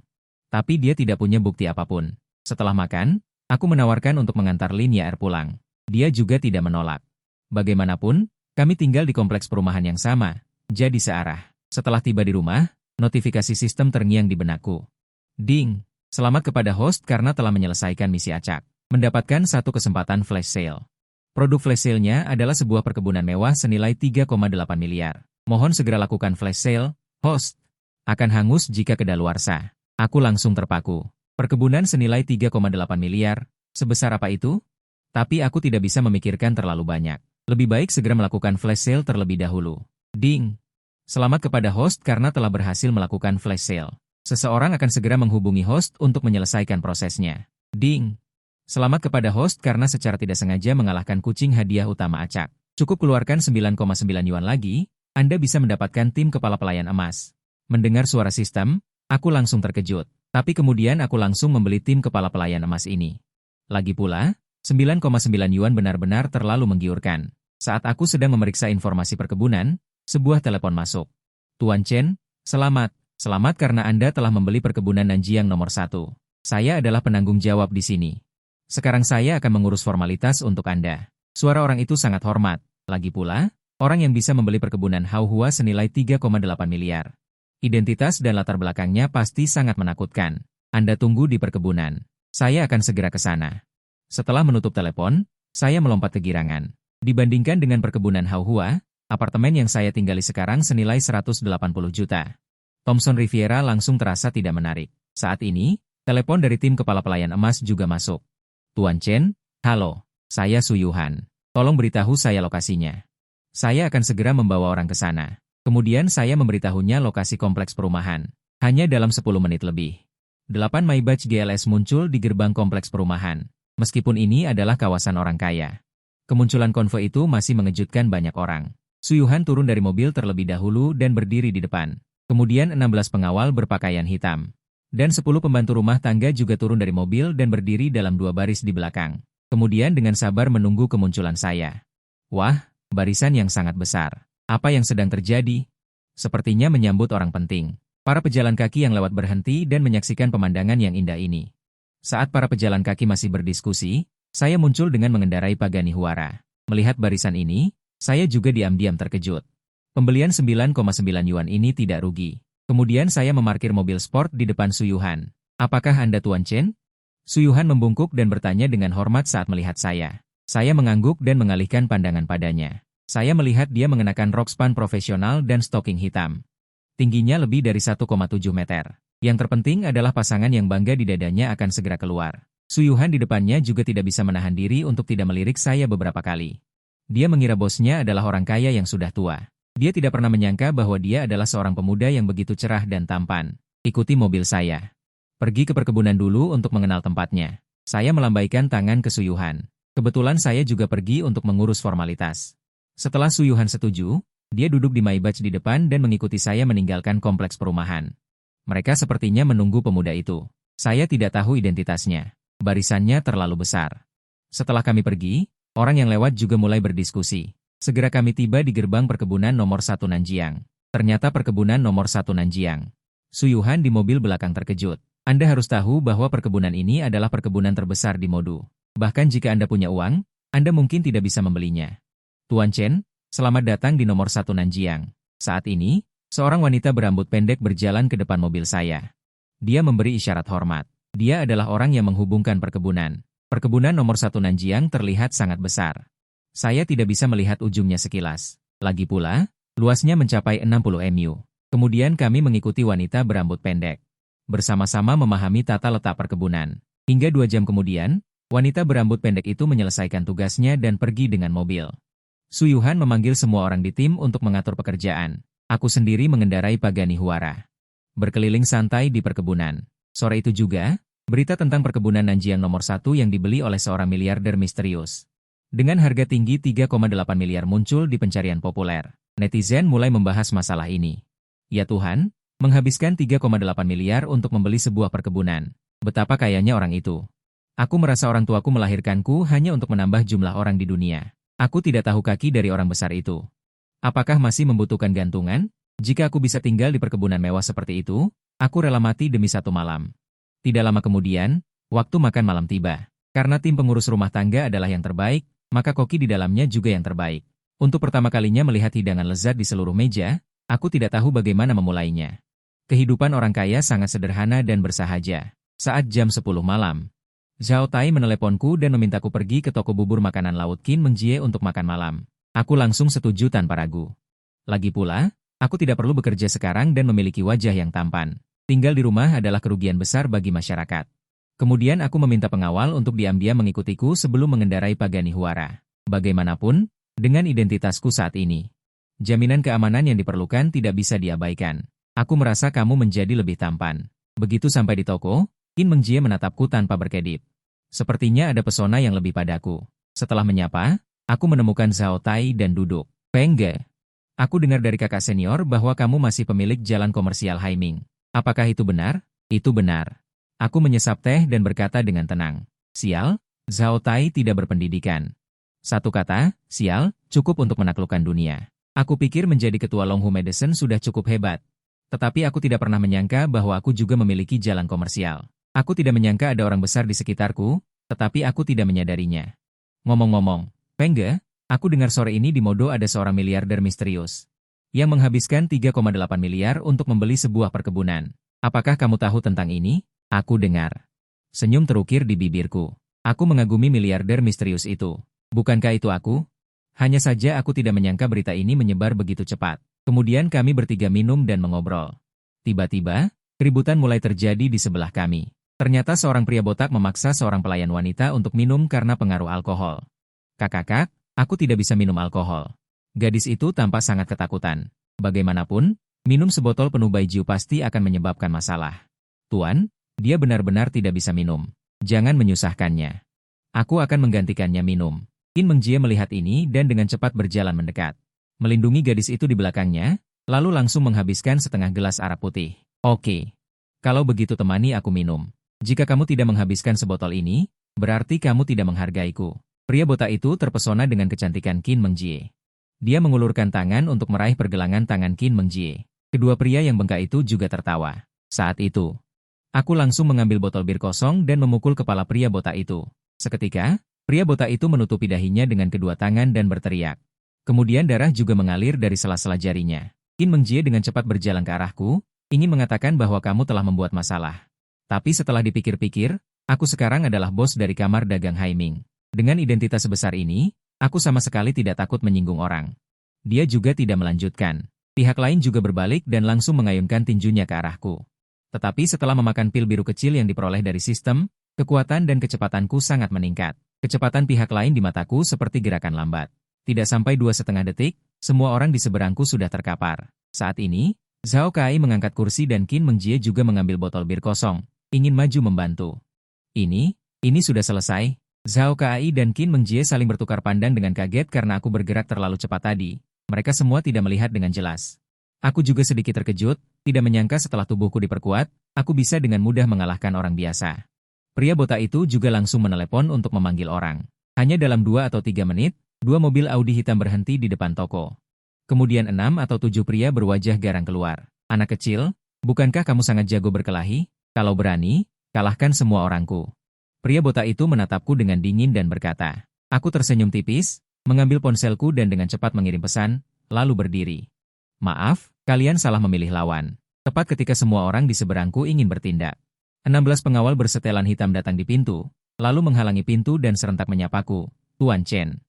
Speaker 1: Tapi dia tidak punya bukti apapun. Setelah makan, aku menawarkan untuk mengantar Lin Yaer pulang. Dia juga tidak menolak. Bagaimanapun, kami tinggal di kompleks perumahan yang sama, jadi searah. Setelah tiba di rumah, notifikasi sistem terngiang di benakku. Ding! Selamat kepada host karena telah menyelesaikan misi acak. Mendapatkan satu kesempatan flash sale. Produk flash sale-nya adalah sebuah perkebunan mewah senilai 3,8 miliar. Mohon segera lakukan flash sale, host. Akan hangus jika kedaluarsa. Aku langsung terpaku. Perkebunan senilai 3,8 miliar, sebesar apa itu? Tapi aku tidak bisa memikirkan terlalu banyak. Lebih baik segera melakukan flash sale terlebih dahulu. Ding! Selamat kepada host karena telah berhasil melakukan flash sale. Seseorang akan segera menghubungi host untuk menyelesaikan prosesnya. Ding! Selamat kepada host karena secara tidak sengaja mengalahkan kucing hadiah utama acak. Cukup keluarkan 9,9 yuan lagi, Anda bisa mendapatkan tim kepala pelayan emas. Mendengar suara sistem, aku langsung terkejut. Tapi kemudian aku langsung membeli tim kepala pelayan emas ini. Lagi pula, 9,9 yuan benar-benar terlalu menggiurkan. Saat aku sedang memeriksa informasi perkebunan, sebuah telepon masuk. Tuan Chen, selamat. Selamat karena Anda telah membeli perkebunan Nanjiang nomor 1. Saya adalah penanggung jawab di sini. Sekarang saya akan mengurus formalitas untuk Anda. Suara orang itu sangat hormat. Lagi pula, orang yang bisa membeli perkebunan Hauhua senilai 3,8 miliar. Identitas dan latar belakangnya pasti sangat menakutkan. Anda tunggu di perkebunan. Saya akan segera ke sana. Setelah menutup telepon, saya melompat kegirangan. Dibandingkan dengan perkebunan Hauhua, apartemen yang saya tinggali sekarang senilai 180 juta. Thomson Riviera langsung terasa tidak menarik. Saat ini, telepon dari tim kepala pelayan emas juga masuk. Tuan Chen, halo, saya Su Yuhan. Tolong beritahu saya lokasinya. Saya akan segera membawa orang ke sana. Kemudian saya memberitahunya lokasi kompleks perumahan. Hanya dalam 10 menit lebih. 8 Maybach GLS muncul di gerbang kompleks perumahan. Meskipun ini adalah kawasan orang kaya. Kemunculan konvoi itu masih mengejutkan banyak orang. Su Yuhan turun dari mobil terlebih dahulu dan berdiri di depan. Kemudian 16 pengawal berpakaian hitam. Dan 10 pembantu rumah tangga juga turun dari mobil dan berdiri dalam 2 baris di belakang. Kemudian dengan sabar menunggu kemunculan saya. Wah, barisan yang sangat besar. Apa yang sedang terjadi? Sepertinya menyambut orang penting. Para pejalan kaki yang lewat berhenti dan menyaksikan pemandangan yang indah ini. Saat para pejalan kaki masih berdiskusi, saya muncul dengan mengendarai Pagani Huara. Melihat barisan ini, saya juga diam-diam terkejut. Pembelian 9,9 yuan ini tidak rugi. Kemudian saya memarkir mobil sport di depan Su Yuhan. Apakah Anda Tuan Chen? Su Yuhan membungkuk dan bertanya dengan hormat saat melihat saya. Saya mengangguk dan mengalihkan pandangan padanya. Saya melihat dia mengenakan rok span profesional dan stocking hitam. Tingginya lebih dari 1,7 meter. Yang terpenting adalah pasangan yang bangga di dadanya akan segera keluar. Su Yuhan di depannya juga tidak bisa menahan diri untuk tidak melirik saya beberapa kali. Dia mengira bosnya adalah orang kaya yang sudah tua. Dia tidak pernah menyangka bahwa dia adalah seorang pemuda yang begitu cerah dan tampan. Ikuti mobil saya. Pergi ke perkebunan dulu untuk mengenal tempatnya. Saya melambaikan tangan ke Su Yuhan. Kebetulan saya juga pergi untuk mengurus formalitas. Setelah Su Yuhan setuju, dia duduk di Maybach di depan dan mengikuti saya meninggalkan kompleks perumahan. Mereka sepertinya menunggu pemuda itu. Saya tidak tahu identitasnya. Barisannya terlalu besar. Setelah kami pergi, orang yang lewat juga mulai berdiskusi. Segera kami tiba di gerbang perkebunan nomor 1 Nanjiang. Ternyata perkebunan nomor 1 Nanjiang. Su Yuhan di mobil belakang terkejut. Anda harus tahu bahwa perkebunan ini adalah perkebunan terbesar di Modu. Bahkan jika Anda punya uang, Anda mungkin tidak bisa membelinya. Tuan Chen, selamat datang di nomor 1 Nanjiang. Saat ini, seorang wanita berambut pendek berjalan ke depan mobil saya. Dia memberi isyarat hormat. Dia adalah orang yang menghubungkan perkebunan. Perkebunan nomor 1 Nanjiang terlihat sangat besar. Saya tidak bisa melihat ujungnya sekilas. Lagi pula, luasnya mencapai 60 mu. Kemudian kami mengikuti wanita berambut pendek. Bersama-sama memahami tata letak perkebunan. Hingga 2 jam kemudian, wanita berambut pendek itu menyelesaikan tugasnya dan pergi dengan mobil. Su Yuhan memanggil semua orang di tim untuk mengatur pekerjaan. Aku sendiri mengendarai Paganihuara. Berkeliling santai di perkebunan. Sore itu juga, berita tentang perkebunan Nanjiang nomor 1 yang dibeli oleh seorang miliarder misterius. Dengan harga tinggi 3,8 miliar muncul di pencarian populer. Netizen mulai membahas masalah ini. Ya Tuhan, menghabiskan 3,8 miliar untuk membeli sebuah perkebunan. Betapa kayanya orang itu. Aku merasa orang tuaku melahirkanku hanya untuk menambah jumlah orang di dunia. Aku tidak tahu kaki dari orang besar itu. Apakah masih membutuhkan gantungan? Jika aku bisa tinggal di perkebunan mewah seperti itu, aku rela mati demi satu malam. Tidak lama kemudian, waktu makan malam tiba. Karena tim pengurus rumah tangga adalah yang terbaik, maka koki di dalamnya juga yang terbaik. Untuk pertama kalinya melihat hidangan lezat di seluruh meja, aku tidak tahu bagaimana memulainya. Kehidupan orang kaya sangat sederhana dan bersahaja. Saat jam 10 malam, Zhao Tai meneleponku dan memintaku pergi ke toko bubur makanan laut Qin Mengjie untuk makan malam. Aku langsung setuju tanpa ragu. Lagi pula, aku tidak perlu bekerja sekarang dan memiliki wajah yang tampan. Tinggal di rumah adalah kerugian besar bagi masyarakat. Kemudian aku meminta pengawal untuk diam-diam mengikutiku sebelum mengendarai Paganihuara. Bagaimanapun, dengan identitasku saat ini, jaminan keamanan yang diperlukan tidak bisa diabaikan. Aku merasa kamu menjadi lebih tampan. Begitu sampai di toko, Qin Mengjie menatapku tanpa berkedip. Sepertinya ada pesona yang lebih padaku. Setelah menyapa, aku menemukan Zhao Tai dan duduk. Peng Ge, aku dengar dari kakak senior bahwa kamu masih pemilik jalan komersial Haiming. Apakah itu benar? Itu benar. Aku menyesap teh dan berkata dengan tenang. Sial, Zhao Tai tidak berpendidikan. Satu kata, sial, cukup untuk menaklukkan dunia. Aku pikir menjadi ketua Longhu Medicine sudah cukup hebat. Tetapi aku tidak pernah menyangka bahwa aku juga memiliki jalan komersial. Aku tidak menyangka ada orang besar di sekitarku, tetapi aku tidak menyadarinya. Ngomong-ngomong, Peng Ge, aku dengar sore ini di Modo ada seorang miliarder misterius yang menghabiskan 3,8 miliar untuk membeli sebuah perkebunan. Apakah kamu tahu tentang ini? Aku dengar. Senyum terukir di bibirku. Aku mengagumi miliarder misterius itu. Bukankah itu aku? Hanya saja aku tidak menyangka berita ini menyebar begitu cepat. Kemudian kami bertiga minum dan mengobrol. Tiba-tiba, keributan mulai terjadi di sebelah kami. Ternyata seorang pria botak memaksa seorang pelayan wanita untuk minum karena pengaruh alkohol. Kakak, aku tidak bisa minum alkohol. Gadis itu tampak sangat ketakutan. Bagaimanapun, minum sebotol penuh baijiu pasti akan menyebabkan masalah. Tuan, dia benar-benar tidak bisa minum. Jangan menyusahkannya. Aku akan menggantikannya minum. Qin Mengjie melihat ini dan dengan cepat berjalan mendekat. Melindungi gadis itu di belakangnya, lalu langsung menghabiskan setengah gelas arak putih. Oke. Kalau begitu temani aku minum. Jika kamu tidak menghabiskan sebotol ini, berarti kamu tidak menghargaiku. Pria botak itu terpesona dengan kecantikan Qin Mengjie. Dia mengulurkan tangan untuk meraih pergelangan tangan Qin Mengjie. Kedua pria yang bengkak itu juga tertawa. Saat itu, aku langsung mengambil botol bir kosong dan memukul kepala pria botak itu. Seketika, pria botak itu menutupi dahinya dengan kedua tangan dan berteriak. Kemudian darah juga mengalir dari sela-sela jarinya. Qin Mengjie dengan cepat berjalan ke arahku, ingin mengatakan bahwa kamu telah membuat masalah. Tapi setelah dipikir-pikir, aku sekarang adalah bos dari kamar dagang Haiming. Dengan identitas sebesar ini, aku sama sekali tidak takut menyinggung orang. Dia juga tidak melanjutkan. Pihak lain juga berbalik dan langsung mengayunkan tinjunya ke arahku. Tetapi setelah memakan pil biru kecil yang diperoleh dari sistem, kekuatan dan kecepatanku sangat meningkat. Kecepatan pihak lain di mataku seperti gerakan lambat. Tidak sampai 2,5 detik, semua orang di seberangku sudah terkapar. Saat ini, Zhao Kai mengangkat kursi dan Qin Mengjie juga mengambil botol bir kosong. Ingin maju membantu. Ini sudah selesai. Zhao Kai dan Qin Mengjie saling bertukar pandang dengan kaget karena aku bergerak terlalu cepat tadi. Mereka semua tidak melihat dengan jelas. Aku juga sedikit terkejut, tidak menyangka setelah tubuhku diperkuat, aku bisa dengan mudah mengalahkan orang biasa. Pria botak itu juga langsung menelepon untuk memanggil orang. Hanya dalam 2 atau 3 menit, 2 mobil Audi hitam berhenti di depan toko. Kemudian 6 atau 7 pria berwajah garang keluar. Anak kecil, bukankah kamu sangat jago berkelahi? Kalau berani, kalahkan semua orangku. Pria botak itu menatapku dengan dingin dan berkata. Aku tersenyum tipis, mengambil ponselku dan dengan cepat mengirim pesan, lalu berdiri. Maaf, kalian salah memilih lawan. Tepat ketika semua orang di seberangku ingin bertindak. 16 pengawal bersetelan hitam datang di pintu, lalu menghalangi pintu dan serentak menyapaku, Tuan Chen.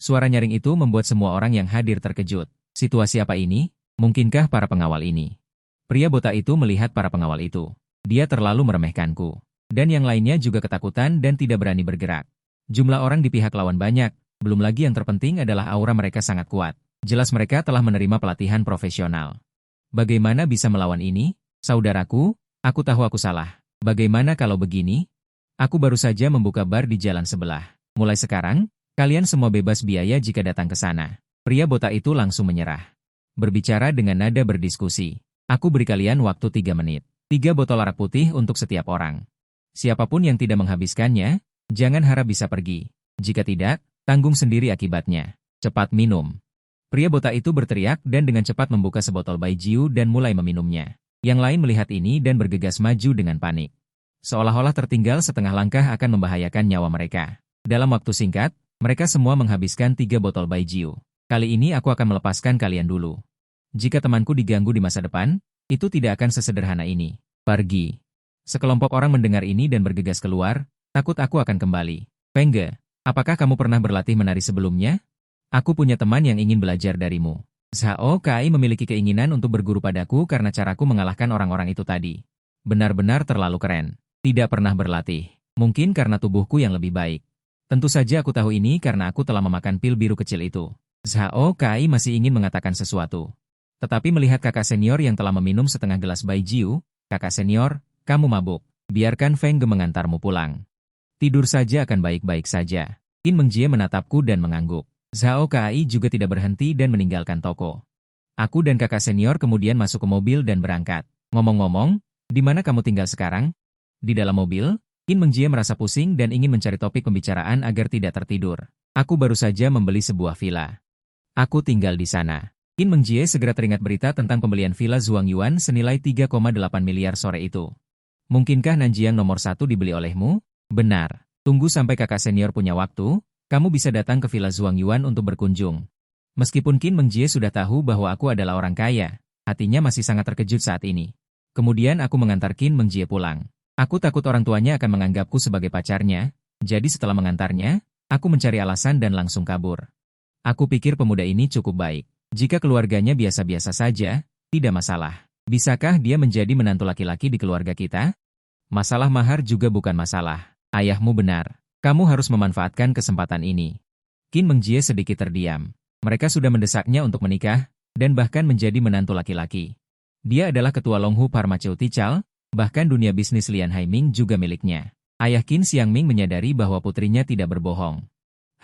Speaker 1: Suara nyaring itu membuat semua orang yang hadir terkejut. Situasi apa ini? Mungkinkah para pengawal ini? Pria botak itu melihat para pengawal itu. Dia terlalu meremehkanku. Dan yang lainnya juga ketakutan dan tidak berani bergerak. Jumlah orang di pihak lawan banyak, belum lagi yang terpenting adalah aura mereka sangat kuat. Jelas mereka telah menerima pelatihan profesional. Bagaimana bisa melawan ini? Saudaraku, aku tahu aku salah. Bagaimana kalau begini? Aku baru saja membuka bar di jalan sebelah. Mulai sekarang, kalian semua bebas biaya jika datang ke sana. Pria botak itu langsung menyerah. Berbicara dengan nada berdiskusi. Aku beri kalian waktu 3 menit. 3 botol arak putih untuk setiap orang. Siapapun yang tidak menghabiskannya, jangan harap bisa pergi. Jika tidak, tanggung sendiri akibatnya. Cepat minum. Pria botak itu berteriak dan dengan cepat membuka sebotol baijiu dan mulai meminumnya. Yang lain melihat ini dan bergegas maju dengan panik. Seolah-olah tertinggal setengah langkah akan membahayakan nyawa mereka. Dalam waktu singkat, mereka semua menghabiskan 3 botol baijiu. Kali ini aku akan melepaskan kalian dulu. Jika temanku diganggu di masa depan, itu tidak akan sesederhana ini. Pergi. Sekelompok orang mendengar ini dan bergegas keluar, takut aku akan kembali. Fengge, apakah kamu pernah berlatih menari sebelumnya? Aku punya teman yang ingin belajar darimu. Zhao Kai memiliki keinginan untuk berguru padaku karena caraku mengalahkan orang-orang itu tadi. Benar-benar terlalu keren. Tidak pernah berlatih. Mungkin karena tubuhku yang lebih baik. Tentu saja aku tahu ini karena aku telah memakan pil biru kecil itu. Zhao Kai masih ingin mengatakan sesuatu. Tetapi melihat kakak senior yang telah meminum setengah gelas baijiu, kakak senior, kamu mabuk. Biarkan Feng Ge mengantarmu pulang. Tidur saja akan baik-baik saja. Qin Mengjie menatapku dan mengangguk. Zhao Kai juga tidak berhenti dan meninggalkan toko. Aku dan kakak senior kemudian masuk ke mobil dan berangkat. Ngomong-ngomong, di mana kamu tinggal sekarang? Di dalam mobil, Qin Mengjie merasa pusing dan ingin mencari topik pembicaraan agar tidak tertidur. Aku baru saja membeli sebuah villa. Aku tinggal di sana. Qin Mengjie segera teringat berita tentang pembelian villa Zhuangyuan senilai 3,8 miliar sore itu. Mungkinkah Nanjiang nomor 1 dibeli olehmu? Benar. Tunggu sampai kakak senior punya waktu. Kamu bisa datang ke Villa Zhuangyuan untuk berkunjung. Meskipun Qin Mengjie sudah tahu bahwa aku adalah orang kaya, hatinya masih sangat terkejut saat ini. Kemudian aku mengantar Qin Mengjie pulang. Aku takut orang tuanya akan menganggapku sebagai pacarnya, jadi setelah mengantarnya, aku mencari alasan dan langsung kabur. Aku pikir pemuda ini cukup baik. Jika keluarganya biasa-biasa saja, tidak masalah. Bisakah dia menjadi menantu laki-laki di keluarga kita? Masalah mahar juga bukan masalah. Ayahmu benar. Kamu harus memanfaatkan kesempatan ini. Qin Mengjie sedikit terdiam. Mereka sudah mendesaknya untuk menikah, dan bahkan menjadi menantu laki-laki. Dia adalah ketua Longhu Pharmaceutical, bahkan dunia bisnis Lian Haiming juga miliknya. Ayah Qin Xiangming menyadari bahwa putrinya tidak berbohong.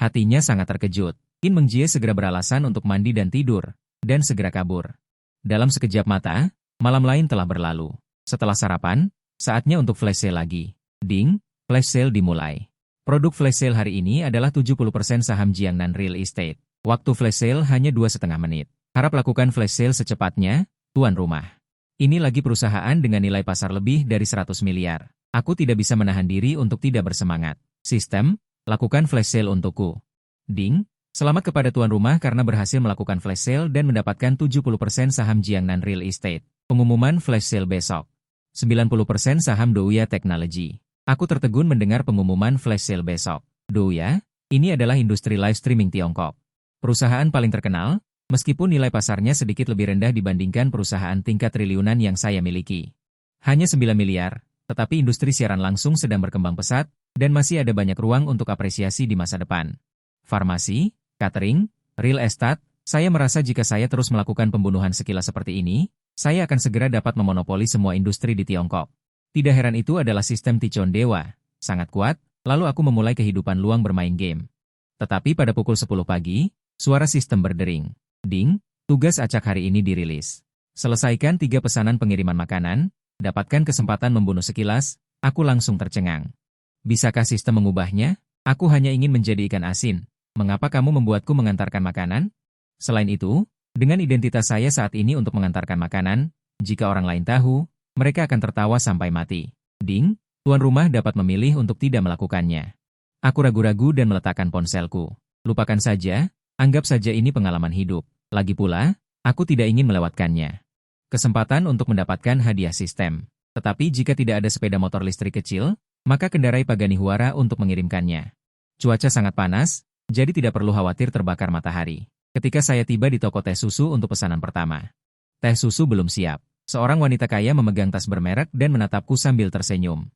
Speaker 1: Hatinya sangat terkejut. Qin Mengjie segera beralasan untuk mandi dan tidur, dan segera kabur. Dalam sekejap mata, malam lain telah berlalu. Setelah sarapan, saatnya untuk flash sale lagi. Ding, flash sale dimulai. Produk flash sale hari ini adalah 70% saham Jiangnan Real Estate. Waktu flash sale hanya 2,5 menit. Harap lakukan flash sale secepatnya, tuan rumah. Ini lagi perusahaan dengan nilai pasar lebih dari 100 miliar. Aku tidak bisa menahan diri untuk tidak bersemangat. Sistem, lakukan flash sale untukku. Ding, selamat kepada tuan rumah karena berhasil melakukan flash sale dan mendapatkan 70% saham Jiangnan Real Estate. Pengumuman flash sale besok. 90% saham Douya Technology. Aku tertegun mendengar pengumuman flash sale besok. Douya, ini adalah industri live streaming Tiongkok. Perusahaan paling terkenal, meskipun nilai pasarnya sedikit lebih rendah dibandingkan perusahaan tingkat triliunan yang saya miliki. Hanya 9 miliar, tetapi industri siaran langsung sedang berkembang pesat, dan masih ada banyak ruang untuk apresiasi di masa depan. Farmasi, catering, real estate, saya merasa jika saya terus melakukan pembunuhan sekilas seperti ini, saya akan segera dapat memonopoli semua industri di Tiongkok. Tidak heran itu adalah sistem Tichon Dewa, sangat kuat, lalu aku memulai kehidupan luang bermain game. Tetapi pada pukul 10 pagi, suara sistem berdering. Ding, tugas acak hari ini dirilis. Selesaikan 3 pesanan pengiriman makanan, dapatkan kesempatan membunuh sekilas, aku langsung tercengang. Bisakah sistem mengubahnya? Aku hanya ingin menjadi ikan asin. Mengapa kamu membuatku mengantarkan makanan? Selain itu, dengan identitas saya saat ini untuk mengantarkan makanan, jika orang lain tahu, mereka akan tertawa sampai mati. Ding, tuan rumah dapat memilih untuk tidak melakukannya. Aku ragu-ragu dan meletakkan ponselku. Lupakan saja, anggap saja ini pengalaman hidup. Lagi pula, aku tidak ingin melewatkannya. Kesempatan untuk mendapatkan hadiah sistem. Tetapi jika tidak ada sepeda motor listrik kecil, maka kendarai Paganihuara untuk mengirimkannya. Cuaca sangat panas, jadi tidak perlu khawatir terbakar matahari. Ketika saya tiba di toko teh susu untuk pesanan pertama. Teh susu belum siap. Seorang wanita kaya memegang tas bermerek dan menatapku sambil tersenyum.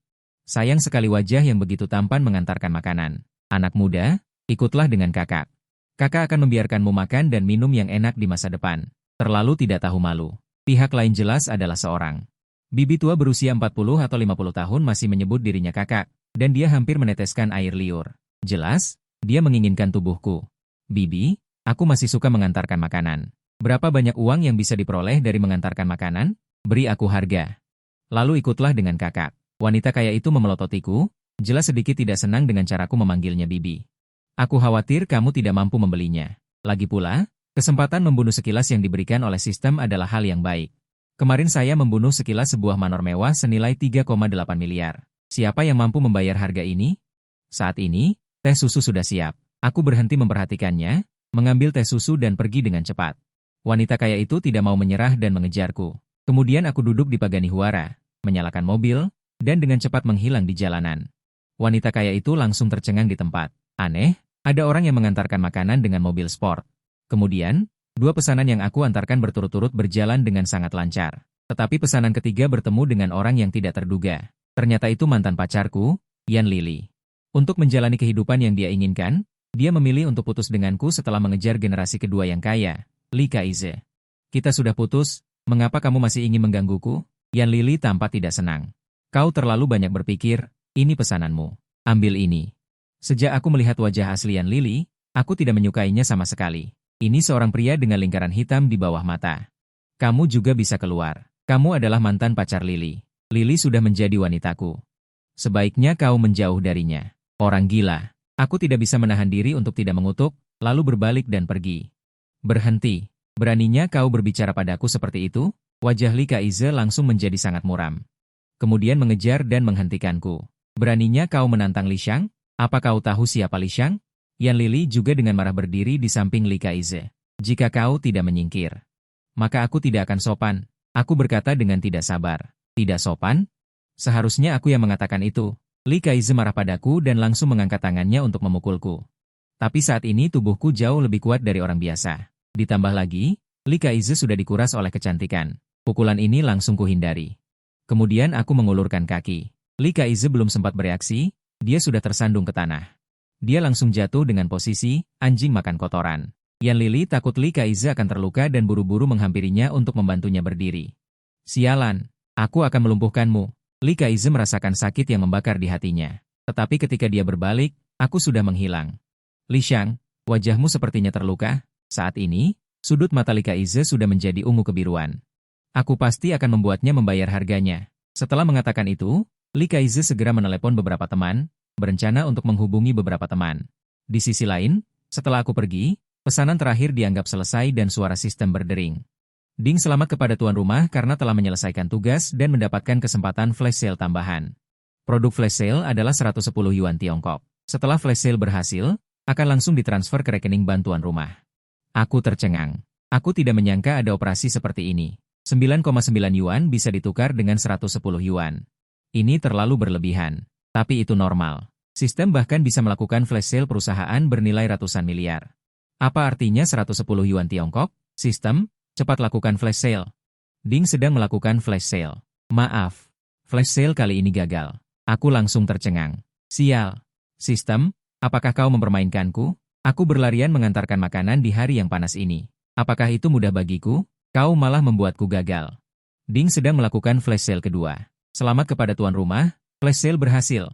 Speaker 1: Sayang sekali wajah yang begitu tampan mengantarkan makanan. Anak muda, ikutlah dengan kakak. Kakak akan membiarkanmu makan dan minum yang enak di masa depan. Terlalu tidak tahu malu. Pihak lain jelas adalah seorang bibi tua berusia 40 atau 50 tahun masih menyebut dirinya kakak, dan dia hampir meneteskan air liur. Jelas, dia menginginkan tubuhku. Bibi, aku masih suka mengantarkan makanan. Berapa banyak uang yang bisa diperoleh dari mengantarkan makanan? Beri aku harga. Lalu ikutlah dengan kakak. Wanita kaya itu memelototiku, jelas sedikit tidak senang dengan caraku memanggilnya bibi. Aku khawatir kamu tidak mampu membelinya. Lagi pula, kesempatan membunuh sekilas yang diberikan oleh sistem adalah hal yang baik. Kemarin saya membunuh sekilas sebuah manor mewah senilai 3,8 miliar. Siapa yang mampu membayar harga ini? Saat ini, teh susu sudah siap. Aku berhenti memperhatikannya, mengambil teh susu dan pergi dengan cepat. Wanita kaya itu tidak mau menyerah dan mengejarku. Kemudian aku duduk di Paganihuara, menyalakan mobil, dan dengan cepat menghilang di jalanan. Wanita kaya itu langsung tercengang di tempat. Aneh, ada orang yang mengantarkan makanan dengan mobil sport. Kemudian, dua pesanan yang aku antarkan berturut-turut berjalan dengan sangat lancar. Tetapi pesanan ketiga bertemu dengan orang yang tidak terduga. Ternyata itu mantan pacarku, Yan Lili. Untuk menjalani kehidupan yang dia inginkan, dia memilih untuk putus denganku setelah mengejar generasi kedua yang kaya, Lee Kaize. Kita sudah putus, mengapa kamu masih ingin menggangguku? Yan Lili tampak tidak senang. Kau terlalu banyak berpikir, ini pesananmu. Ambil ini. Sejak aku melihat wajah asli Yan Lili, aku tidak menyukainya sama sekali. Ini seorang pria dengan lingkaran hitam di bawah mata. Kamu juga bisa keluar. Kamu adalah mantan pacar Lili. Lili sudah menjadi wanitaku. Sebaiknya kau menjauh darinya. Orang gila. Aku tidak bisa menahan diri untuk tidak mengutuk, lalu berbalik dan pergi. Berhenti. Beraninya kau berbicara padaku seperti itu? Wajah Lee Kaize langsung menjadi sangat muram. Kemudian mengejar dan menghentikanku. Beraninya kau menantang Li Xiang? Apa kau tahu siapa Li Xiang? Yan Lili juga dengan marah berdiri di samping Lee Kaize. Jika kau tidak menyingkir, maka aku tidak akan sopan. Aku berkata dengan tidak sabar. Tidak sopan? Seharusnya aku yang mengatakan itu. Lee Kaize marah padaku dan langsung mengangkat tangannya untuk memukulku. Tapi saat ini tubuhku jauh lebih kuat dari orang biasa. Ditambah lagi, Lee Kaize sudah dikuras oleh kecantikan. Pukulan ini langsung kuhindari. Kemudian aku mengulurkan kaki. Lee Kaize belum sempat bereaksi, dia sudah tersandung ke tanah. Dia langsung jatuh dengan posisi anjing makan kotoran. Yan Lili takut Lee Kaize akan terluka dan buru-buru menghampirinya untuk membantunya berdiri. Sialan, aku akan melumpuhkanmu. Lee Kaize merasakan sakit yang membakar di hatinya. Tetapi ketika dia berbalik, aku sudah menghilang. Li Xiang, wajahmu sepertinya terluka. Saat ini, sudut mata Lee Kaize sudah menjadi ungu kebiruan. Aku pasti akan membuatnya membayar harganya. Setelah mengatakan itu, Lee Kaize segera menelepon beberapa teman, berencana untuk menghubungi beberapa teman. Di sisi lain, setelah aku pergi, pesanan terakhir dianggap selesai dan suara sistem berdering. Ding selamat kepada tuan rumah karena telah menyelesaikan tugas dan mendapatkan kesempatan flash sale tambahan. Produk flash sale adalah 110 yuan Tiongkok. Setelah flash sale berhasil, akan langsung ditransfer ke rekening bantuan rumah. Aku tercengang. Aku tidak menyangka ada operasi seperti ini. 9,9 yuan bisa ditukar dengan 110 yuan. Ini terlalu berlebihan. Tapi itu normal. Sistem bahkan bisa melakukan flash sale perusahaan bernilai ratusan miliar. Apa artinya 110 yuan Tiongkok? Sistem, cepat lakukan flash sale. Ding sedang melakukan flash sale. Maaf, flash sale kali ini gagal. Aku langsung tercengang. Sial. Sistem, apakah kau mempermainkanku? Aku berlarian mengantarkan makanan di hari yang panas ini. Apakah itu mudah bagiku? Kau malah membuatku gagal. Ding sedang melakukan flash sale kedua. Selamat kepada tuan rumah, flash sale berhasil.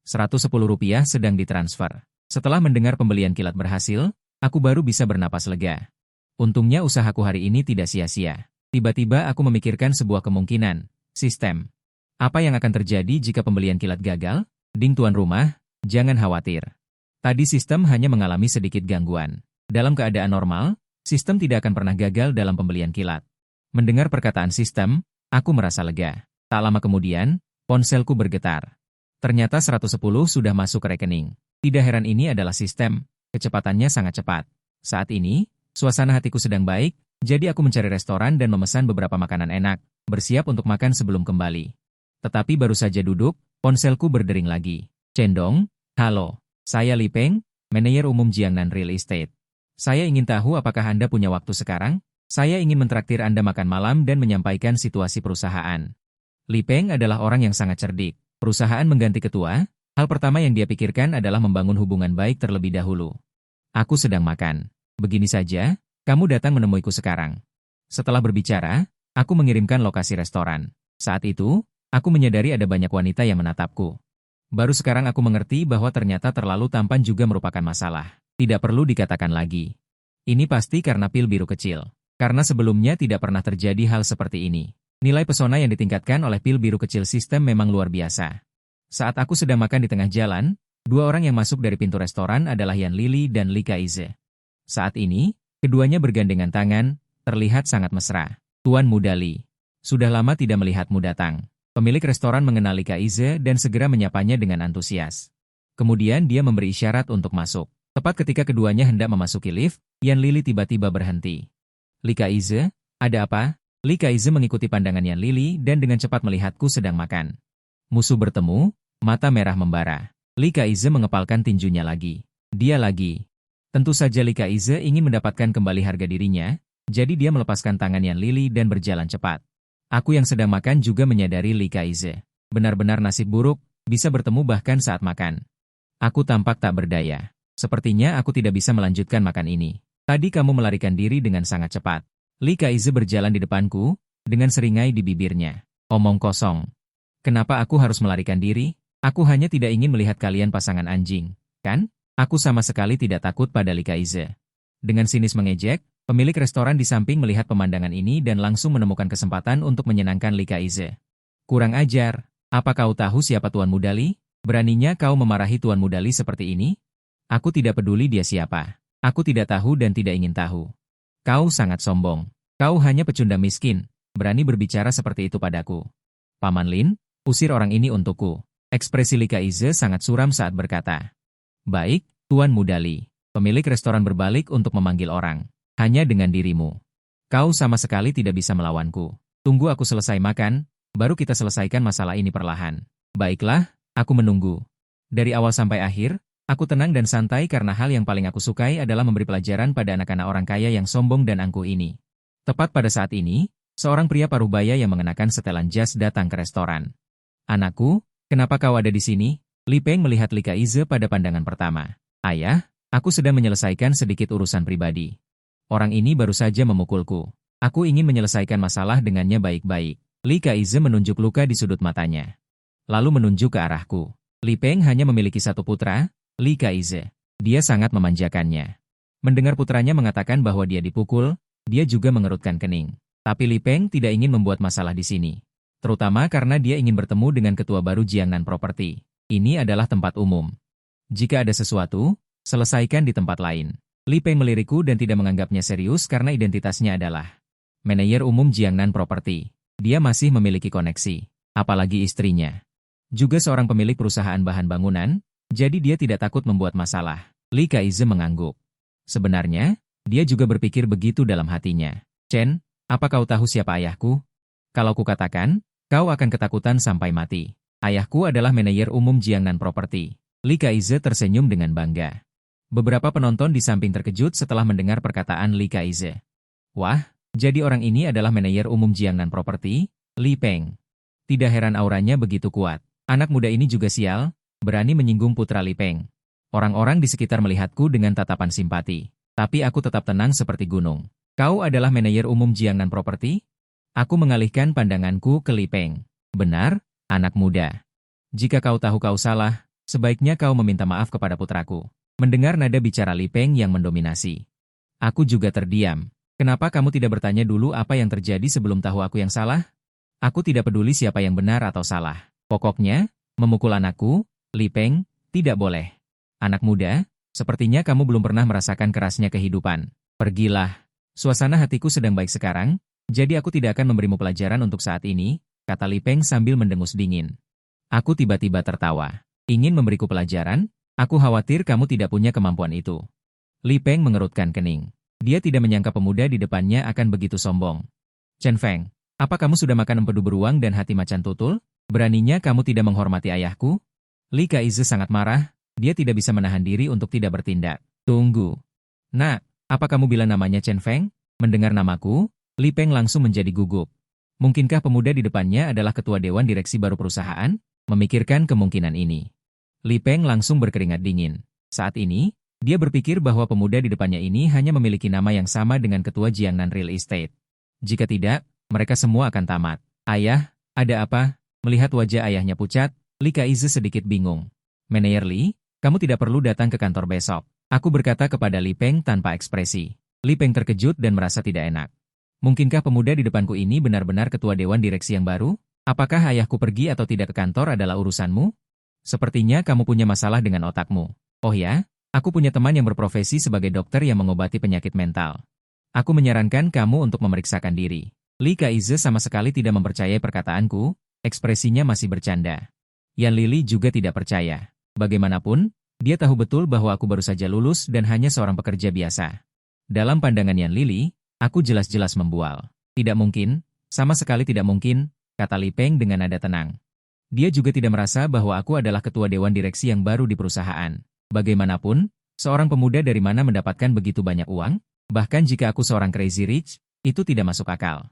Speaker 1: 110 rupiah sedang ditransfer. Setelah mendengar pembelian kilat berhasil, aku baru bisa bernapas lega. Untungnya usahaku hari ini tidak sia-sia. Tiba-tiba aku memikirkan sebuah kemungkinan. Sistem. Apa yang akan terjadi jika pembelian kilat gagal? Ding tuan rumah, jangan khawatir. Tadi sistem hanya mengalami sedikit gangguan. Dalam keadaan normal, sistem tidak akan pernah gagal dalam pembelian kilat. Mendengar perkataan sistem, aku merasa lega. Tak lama kemudian, ponselku bergetar. Ternyata 110 sudah masuk ke rekening. Tidak heran ini adalah sistem, kecepatannya sangat cepat. Saat ini, suasana hatiku sedang baik, jadi aku mencari restoran dan memesan beberapa makanan enak, bersiap untuk makan sebelum kembali. Tetapi baru saja duduk, ponselku berdering lagi. Cendong, halo, saya Li Peng, manajer umum Jiangnan Real Estate. Saya ingin tahu apakah Anda punya waktu sekarang? Saya ingin mentraktir Anda makan malam dan menyampaikan situasi perusahaan. Li Peng adalah orang yang sangat cerdik. Perusahaan mengganti ketua, hal pertama yang dia pikirkan adalah membangun hubungan baik terlebih dahulu. Aku sedang makan. Begini saja, kamu datang menemuiku sekarang. Setelah berbicara, aku mengirimkan lokasi restoran. Saat itu, aku menyadari ada banyak wanita yang menatapku. Baru sekarang aku mengerti bahwa ternyata terlalu tampan juga merupakan masalah. Tidak perlu dikatakan lagi. Ini pasti karena pil biru kecil. Karena sebelumnya tidak pernah terjadi hal seperti ini. Nilai pesona yang ditingkatkan oleh pil biru kecil sistem memang luar biasa. Saat aku sedang makan di tengah jalan, dua orang yang masuk dari pintu restoran adalah Yan Lili dan Li Kaize. Saat ini, keduanya bergandengan tangan, terlihat sangat mesra. Tuan Muda Li. Sudah lama tidak melihatmu datang. Pemilik restoran mengenali Kaize dan segera menyapanya dengan antusias. Kemudian dia memberi isyarat untuk masuk. Tepat ketika keduanya hendak memasuki lift, Yan Lili tiba-tiba berhenti. Li Kaize, ada apa? Li Kaize mengikuti pandangan Yan Lili dan dengan cepat melihatku sedang makan. Musuh bertemu, mata merah membara. Li Kaize mengepalkan tinjunya lagi. Dia lagi. Tentu saja Li Kaize ingin mendapatkan kembali harga dirinya, jadi dia melepaskan tangan Yan Lili dan berjalan cepat. Aku yang sedang makan juga menyadari Li Kaize. Benar-benar nasib buruk, bisa bertemu bahkan saat makan. Aku tampak tak berdaya. Sepertinya aku tidak bisa melanjutkan makan ini. Tadi kamu melarikan diri dengan sangat cepat. Li Kaize berjalan di depanku, dengan seringai di bibirnya. Omong kosong. Kenapa aku harus melarikan diri? Aku hanya tidak ingin melihat kalian pasangan anjing, kan? Aku sama sekali tidak takut pada Li Kaize. Dengan sinis mengejek, pemilik restoran di samping melihat pemandangan ini dan langsung menemukan kesempatan untuk menyenangkan Li Kaize. Kurang ajar, apa kau tahu siapa Tuan Muda Li? Beraninya kau memarahi Tuan Muda Li seperti ini? Aku tidak peduli dia siapa. Aku tidak tahu dan tidak ingin tahu. Kau sangat sombong. Kau hanya pecundang miskin, berani berbicara seperti itu padaku. Paman Lin, usir orang ini untukku. Ekspresi Li Kaize sangat suram saat berkata. Baik, Tuan Muda Li. Pemilik restoran berbalik untuk memanggil orang. Hanya dengan dirimu. Kau sama sekali tidak bisa melawanku. Tunggu aku selesai makan, baru kita selesaikan masalah ini perlahan. Baiklah, aku menunggu. Dari awal sampai akhir, aku tenang dan santai karena hal yang paling aku sukai adalah memberi pelajaran pada anak-anak orang kaya yang sombong dan angkuh ini. Tepat pada saat ini, seorang pria parubaya yang mengenakan setelan jas datang ke restoran. Anakku, kenapa kau ada di sini? Li Peng melihat Li Kaize pada pandangan pertama. Ayah, aku sedang menyelesaikan sedikit urusan pribadi. Orang ini baru saja memukulku. Aku ingin menyelesaikan masalah dengannya baik-baik. Li Kaize menunjuk luka di sudut matanya. Lalu menunjuk ke arahku. Li Peng hanya memiliki satu putra, Li Kaize. Dia sangat memanjakannya. Mendengar putranya mengatakan bahwa dia dipukul, dia juga mengerutkan kening. Tapi Li Peng tidak ingin membuat masalah di sini. Terutama karena dia ingin bertemu dengan ketua baru Jiangnan Property. Ini adalah tempat umum. Jika ada sesuatu, selesaikan di tempat lain. Li Peng melirikku dan tidak menganggapnya serius karena identitasnya adalah manajer umum Jiangnan Property. Dia masih memiliki koneksi, apalagi istrinya. Juga seorang pemilik perusahaan bahan bangunan, jadi dia tidak takut membuat masalah. Li Kaize mengangguk. Sebenarnya, dia juga berpikir begitu dalam hatinya. Chen, apa kau tahu siapa ayahku? Kalau kukatakan, kau akan ketakutan sampai mati. Ayahku adalah manajer umum Jiangnan Property. Li Kaize tersenyum dengan bangga. Beberapa penonton di samping terkejut setelah mendengar perkataan Li Kaize. Wah, jadi orang ini adalah manajer umum Jiangnan Property, Li Peng. Tidak heran auranya begitu kuat. Anak muda ini juga sial, berani menyinggung putra Li Peng. Orang-orang di sekitar melihatku dengan tatapan simpati. Tapi aku tetap tenang seperti gunung. Kau adalah manajer umum Jiangnan Property? Aku mengalihkan pandanganku ke Li Peng. Benar, anak muda. Jika kau tahu kau salah, sebaiknya kau meminta maaf kepada putraku. Mendengar nada bicara Li Peng yang mendominasi. Aku juga terdiam. Kenapa kamu tidak bertanya dulu apa yang terjadi sebelum tahu aku yang salah? Aku tidak peduli siapa yang benar atau salah. Pokoknya, memukul anakku, Li Peng, tidak boleh. Anak muda, sepertinya kamu belum pernah merasakan kerasnya kehidupan. Pergilah. Suasana hatiku sedang baik sekarang, jadi aku tidak akan memberimu pelajaran untuk saat ini, kata Li Peng sambil mendengus dingin. Aku tiba-tiba tertawa. Ingin memberiku pelajaran? Aku khawatir kamu tidak punya kemampuan itu. Li Peng mengerutkan kening. Dia tidak menyangka pemuda di depannya akan begitu sombong. Chen Feng, apa kamu sudah makan empedu beruang dan hati macan tutul? Beraninya kamu tidak menghormati ayahku? Li Kaize sangat marah, dia tidak bisa menahan diri untuk tidak bertindak. Tunggu. Nak, apa kamu bilang namanya Chen Feng? Mendengar namaku, Li Peng langsung menjadi gugup. Mungkinkah pemuda di depannya adalah ketua dewan direksi baru perusahaan? Memikirkan kemungkinan ini. Li Peng langsung berkeringat dingin. Saat ini, Dia berpikir bahwa pemuda di depannya ini hanya memiliki nama yang sama dengan ketua Jiangnan Real Estate. Jika tidak, mereka semua akan tamat. Ayah, ada apa? Melihat wajah ayahnya pucat, Li Kaize sedikit bingung. Manajer Li, kamu tidak perlu datang ke kantor besok. Aku berkata kepada Li Peng tanpa ekspresi. Li Peng terkejut dan merasa tidak enak. Mungkinkah pemuda di depanku ini benar-benar ketua dewan direksi yang baru? Apakah ayahku pergi atau tidak ke kantor adalah urusanmu? Sepertinya kamu punya masalah dengan otakmu. Oh ya? Aku punya teman yang berprofesi sebagai dokter yang mengobati penyakit mental. Aku menyarankan kamu untuk memeriksakan diri. Li Kaize sama sekali tidak mempercayai perkataanku, ekspresinya masih bercanda. Yan Lili juga tidak percaya. Bagaimanapun, dia tahu betul bahwa aku baru saja lulus dan hanya seorang pekerja biasa. Dalam pandangan Yan Lili, aku jelas-jelas membual. Tidak mungkin, sama sekali tidak mungkin, kata Li Peng dengan nada tenang. Dia juga tidak merasa bahwa aku adalah ketua dewan direksi yang baru di perusahaan. Bagaimanapun, seorang pemuda dari mana mendapatkan begitu banyak uang? Bahkan jika aku seorang crazy rich, itu tidak masuk akal.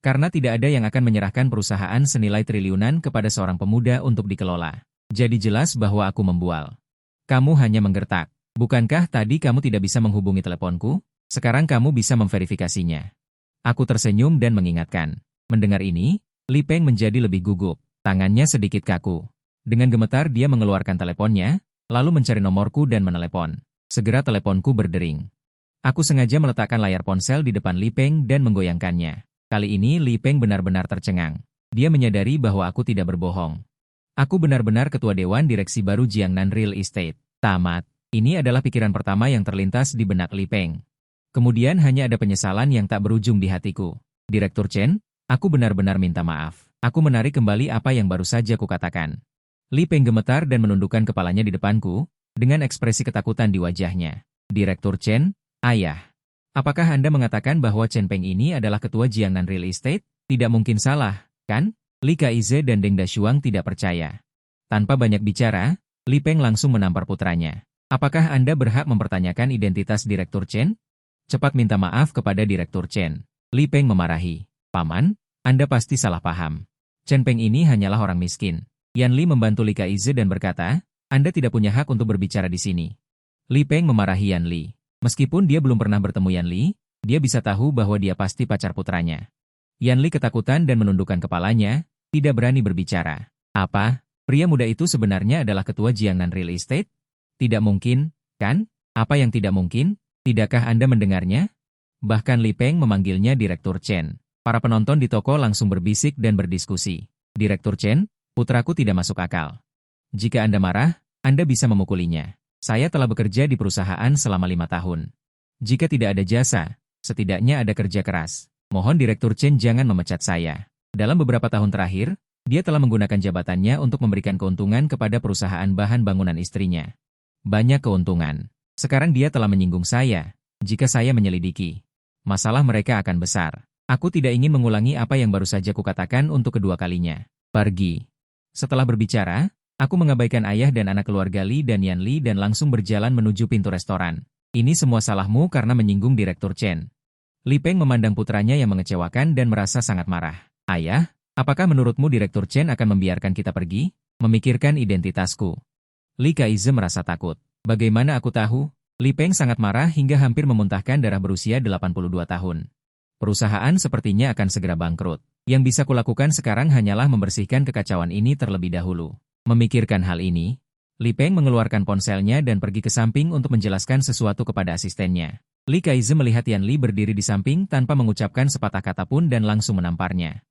Speaker 1: Karena tidak ada yang akan menyerahkan perusahaan senilai triliunan kepada seorang pemuda untuk dikelola. Jadi jelas bahwa aku membual. Kamu hanya menggertak. Bukankah tadi kamu tidak bisa menghubungi teleponku? Sekarang kamu bisa memverifikasinya. Aku tersenyum dan mengingatkan. Mendengar ini, Li Peng menjadi lebih gugup. Tangannya sedikit kaku. Dengan gemetar dia mengeluarkan teleponnya, lalu mencari nomorku dan menelepon. Segera teleponku berdering. Aku sengaja meletakkan layar ponsel di depan Li Peng dan menggoyangkannya. Kali ini Li Peng benar-benar tercengang. Dia menyadari bahwa aku tidak berbohong. Aku benar-benar ketua dewan direksi baru Jiangnan Real Estate. Tamat. Ini adalah pikiran pertama yang terlintas di benak Li Peng. Kemudian hanya ada penyesalan yang tak berujung di hatiku. Direktur Chen, aku benar-benar minta maaf. Aku menarik kembali apa yang baru saja kukatakan. Li Peng gemetar dan menundukkan kepalanya di depanku, dengan ekspresi ketakutan di wajahnya. Direktur Chen, ayah. Apakah Anda mengatakan bahwa Chen Peng ini adalah ketua Jiangnan Real Estate? Tidak mungkin salah, kan? Li Kaize dan Deng Dashuang tidak percaya. Tanpa banyak bicara, Li Peng langsung menampar putranya. Apakah Anda berhak mempertanyakan identitas Direktur Chen? Cepat minta maaf kepada Direktur Chen. Li Peng memarahi. Paman, Anda pasti salah paham. Chen Peng ini hanyalah orang miskin. Yan Li membantu Li Kaize dan berkata, Anda tidak punya hak untuk berbicara di sini. Li Peng memarahi Yan Li. Meskipun dia belum pernah bertemu Yan Li, dia bisa tahu bahwa dia pasti pacar putranya. Yan Li ketakutan dan menundukkan kepalanya, tidak berani berbicara. Apa? Pria muda itu sebenarnya adalah ketua Jiangnan Real Estate? Tidak mungkin, kan? Apa yang tidak mungkin? Tidakkah Anda mendengarnya? Bahkan Li Peng memanggilnya Direktur Chen. Para penonton di toko langsung berbisik dan berdiskusi. Direktur Chen, putraku tidak masuk akal. Jika Anda marah, Anda bisa memukulinya. Saya telah bekerja di perusahaan selama 5 tahun. Jika tidak ada jasa, setidaknya ada kerja keras. Mohon Direktur Chen jangan memecat saya. Dalam beberapa tahun terakhir, dia telah menggunakan jabatannya untuk memberikan keuntungan kepada perusahaan bahan bangunan istrinya. Banyak keuntungan. Sekarang dia telah menyinggung saya. Jika saya menyelidiki, masalah mereka akan besar. Aku tidak ingin mengulangi apa yang baru saja kukatakan untuk kedua kalinya. Pergi. Setelah berbicara, aku mengabaikan ayah dan anak keluarga Li dan Yan Li dan langsung berjalan menuju pintu restoran. Ini semua salahmu karena menyinggung Direktur Chen. Li Peng memandang putranya yang mengecewakan dan merasa sangat marah. Ayah, apakah menurutmu Direktur Chen akan membiarkan kita pergi? Memikirkan identitasku. Li Kaize merasa takut. Bagaimana aku tahu? Li Peng sangat marah hingga hampir memuntahkan darah berusia 82 tahun. Perusahaan sepertinya akan segera bangkrut. Yang bisa kulakukan sekarang hanyalah membersihkan kekacauan ini terlebih dahulu. Memikirkan hal ini, Li Peng mengeluarkan ponselnya dan pergi ke samping untuk menjelaskan sesuatu kepada asistennya. Li Kaize melihat Yan Li berdiri di samping tanpa mengucapkan sepatah kata pun dan langsung menamparnya.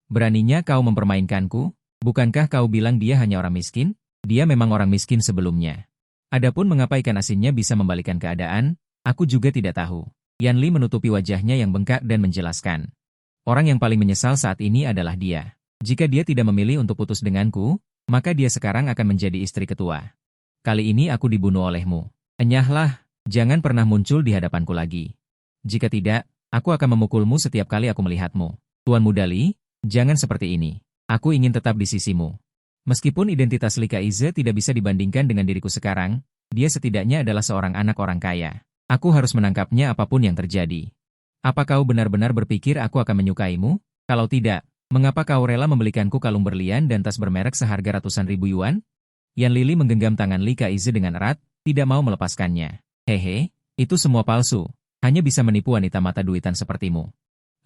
Speaker 1: Beraninya kau mempermainkanku? Bukankah kau bilang dia hanya orang miskin? Dia memang orang miskin sebelumnya. Adapun mengapa ikan asinnya bisa membalikan keadaan, aku juga tidak tahu. Yan Li menutupi wajahnya yang bengkak dan menjelaskan. Orang yang paling menyesal saat ini adalah dia. Jika dia tidak memilih untuk putus denganku, maka dia sekarang akan menjadi istri ketua. Kali ini aku dibunuh olehmu. Enyahlah, jangan pernah muncul di hadapanku lagi. Jika tidak, aku akan memukulmu setiap kali aku melihatmu. Tuan Muda Li, jangan seperti ini. Aku ingin tetap di sisimu. Meskipun identitas Li Kaize tidak bisa dibandingkan dengan diriku sekarang, dia setidaknya adalah seorang anak orang kaya. Aku harus menangkapnya apapun yang terjadi. Apa kau benar-benar berpikir aku akan menyukaimu? Kalau tidak, mengapa kau rela membelikanku kalung berlian dan tas bermerek seharga ratusan ribu yuan? Yan Lili menggenggam tangan Li Kaize dengan erat, tidak mau melepaskannya. Hehe, itu semua palsu. Hanya bisa menipu wanita mata duitan sepertimu.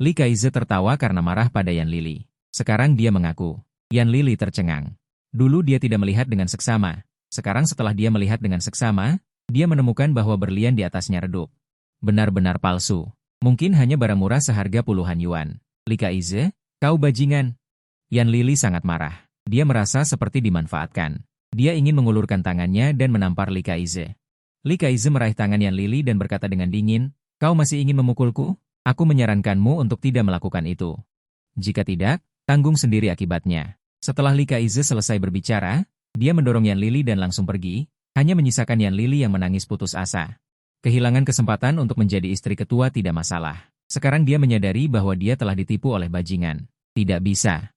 Speaker 1: Li Kaize tertawa karena marah pada Yan Lili. Sekarang dia mengaku. Yan Lili tercengang. Dulu dia tidak melihat dengan seksama. Sekarang setelah dia melihat dengan seksama, dia menemukan bahwa berlian di atasnya redup. Benar-benar palsu. Mungkin hanya barang murah seharga puluhan yuan. Li Kaize, kau bajingan. Yan Lili sangat marah. Dia merasa seperti dimanfaatkan. Dia ingin mengulurkan tangannya dan menampar Li Kaize. Li Kaize meraih tangan Yan Lili dan berkata dengan dingin, kau masih ingin memukulku? Aku menyarankanmu untuk tidak melakukan itu. Jika tidak, tanggung sendiri akibatnya. Setelah Li Kaize selesai berbicara, dia mendorong Yan Lili dan langsung pergi, hanya menyisakan Yan Lili yang menangis putus asa. Kehilangan kesempatan untuk menjadi istri ketua tidak masalah. Sekarang dia menyadari bahwa dia telah ditipu oleh bajingan. Tidak bisa.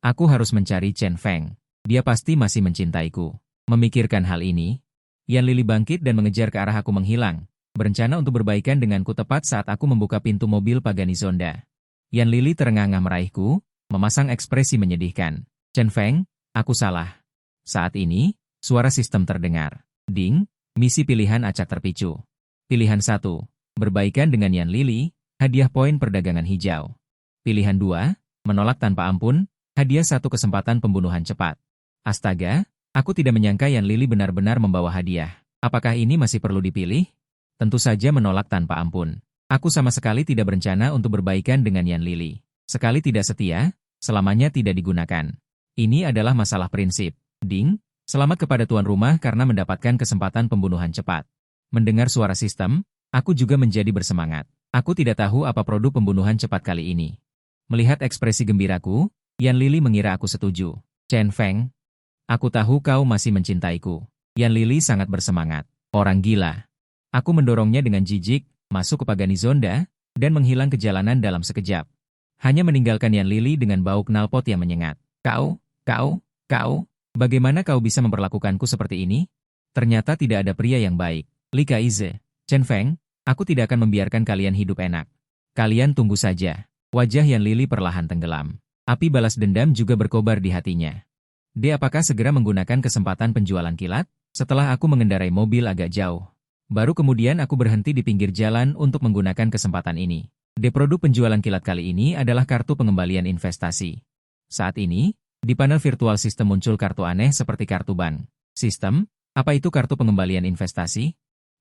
Speaker 1: Aku harus mencari Chen Feng. Dia pasti masih mencintaiku. Memikirkan hal ini, Yan Lili bangkit dan mengejar ke arah aku menghilang, berencana untuk berbaikan denganku tepat saat aku membuka pintu mobil Pagani Zonda. Yan Lili terengah-engah meraihku, memasang ekspresi menyedihkan. Chen Feng, aku salah. Saat ini, suara sistem terdengar. Ding, misi pilihan acak terpicu. Pilihan 1, berbaikan dengan Yan Lili, hadiah poin perdagangan hijau. Pilihan 2, menolak tanpa ampun, hadiah 1 kesempatan pembunuhan cepat. Astaga, aku tidak menyangka Yan Lili benar-benar membawa hadiah. Apakah ini masih perlu dipilih? Tentu saja menolak tanpa ampun. Aku sama sekali tidak berencana untuk berbaikan dengan Yan Lili. Sekali tidak setia, selamanya tidak digunakan. Ini adalah masalah prinsip. Ding, selamat kepada tuan rumah karena mendapatkan kesempatan pembunuhan cepat. Mendengar suara sistem, aku juga menjadi bersemangat. Aku tidak tahu apa produk pembunuhan cepat kali ini. Melihat ekspresi gembiraku, Yan Lili mengira aku setuju. Chen Feng, aku tahu kau masih mencintaiku. Yan Lili sangat bersemangat. Orang gila. Aku mendorongnya dengan jijik, masuk ke Pagani Zonda, dan menghilang ke jalanan dalam sekejap. Hanya meninggalkan Yan Lili dengan bau knalpot yang menyengat. Kau, bagaimana kau bisa memperlakukanku seperti ini? Ternyata tidak ada pria yang baik. Li Kaize, Chen Feng, aku tidak akan membiarkan kalian hidup enak. Kalian tunggu saja. Wajah Yan Lili perlahan tenggelam. Api balas dendam juga berkobar di hatinya. Dia apakah segera menggunakan kesempatan penjualan kilat? Setelah aku mengendarai mobil agak jauh. Baru kemudian aku berhenti di pinggir jalan untuk menggunakan kesempatan ini. Produk penjualan kilat kali ini adalah kartu pengembalian investasi. Saat ini, di panel virtual sistem muncul kartu aneh seperti kartu bank. Sistem, apa itu kartu pengembalian investasi?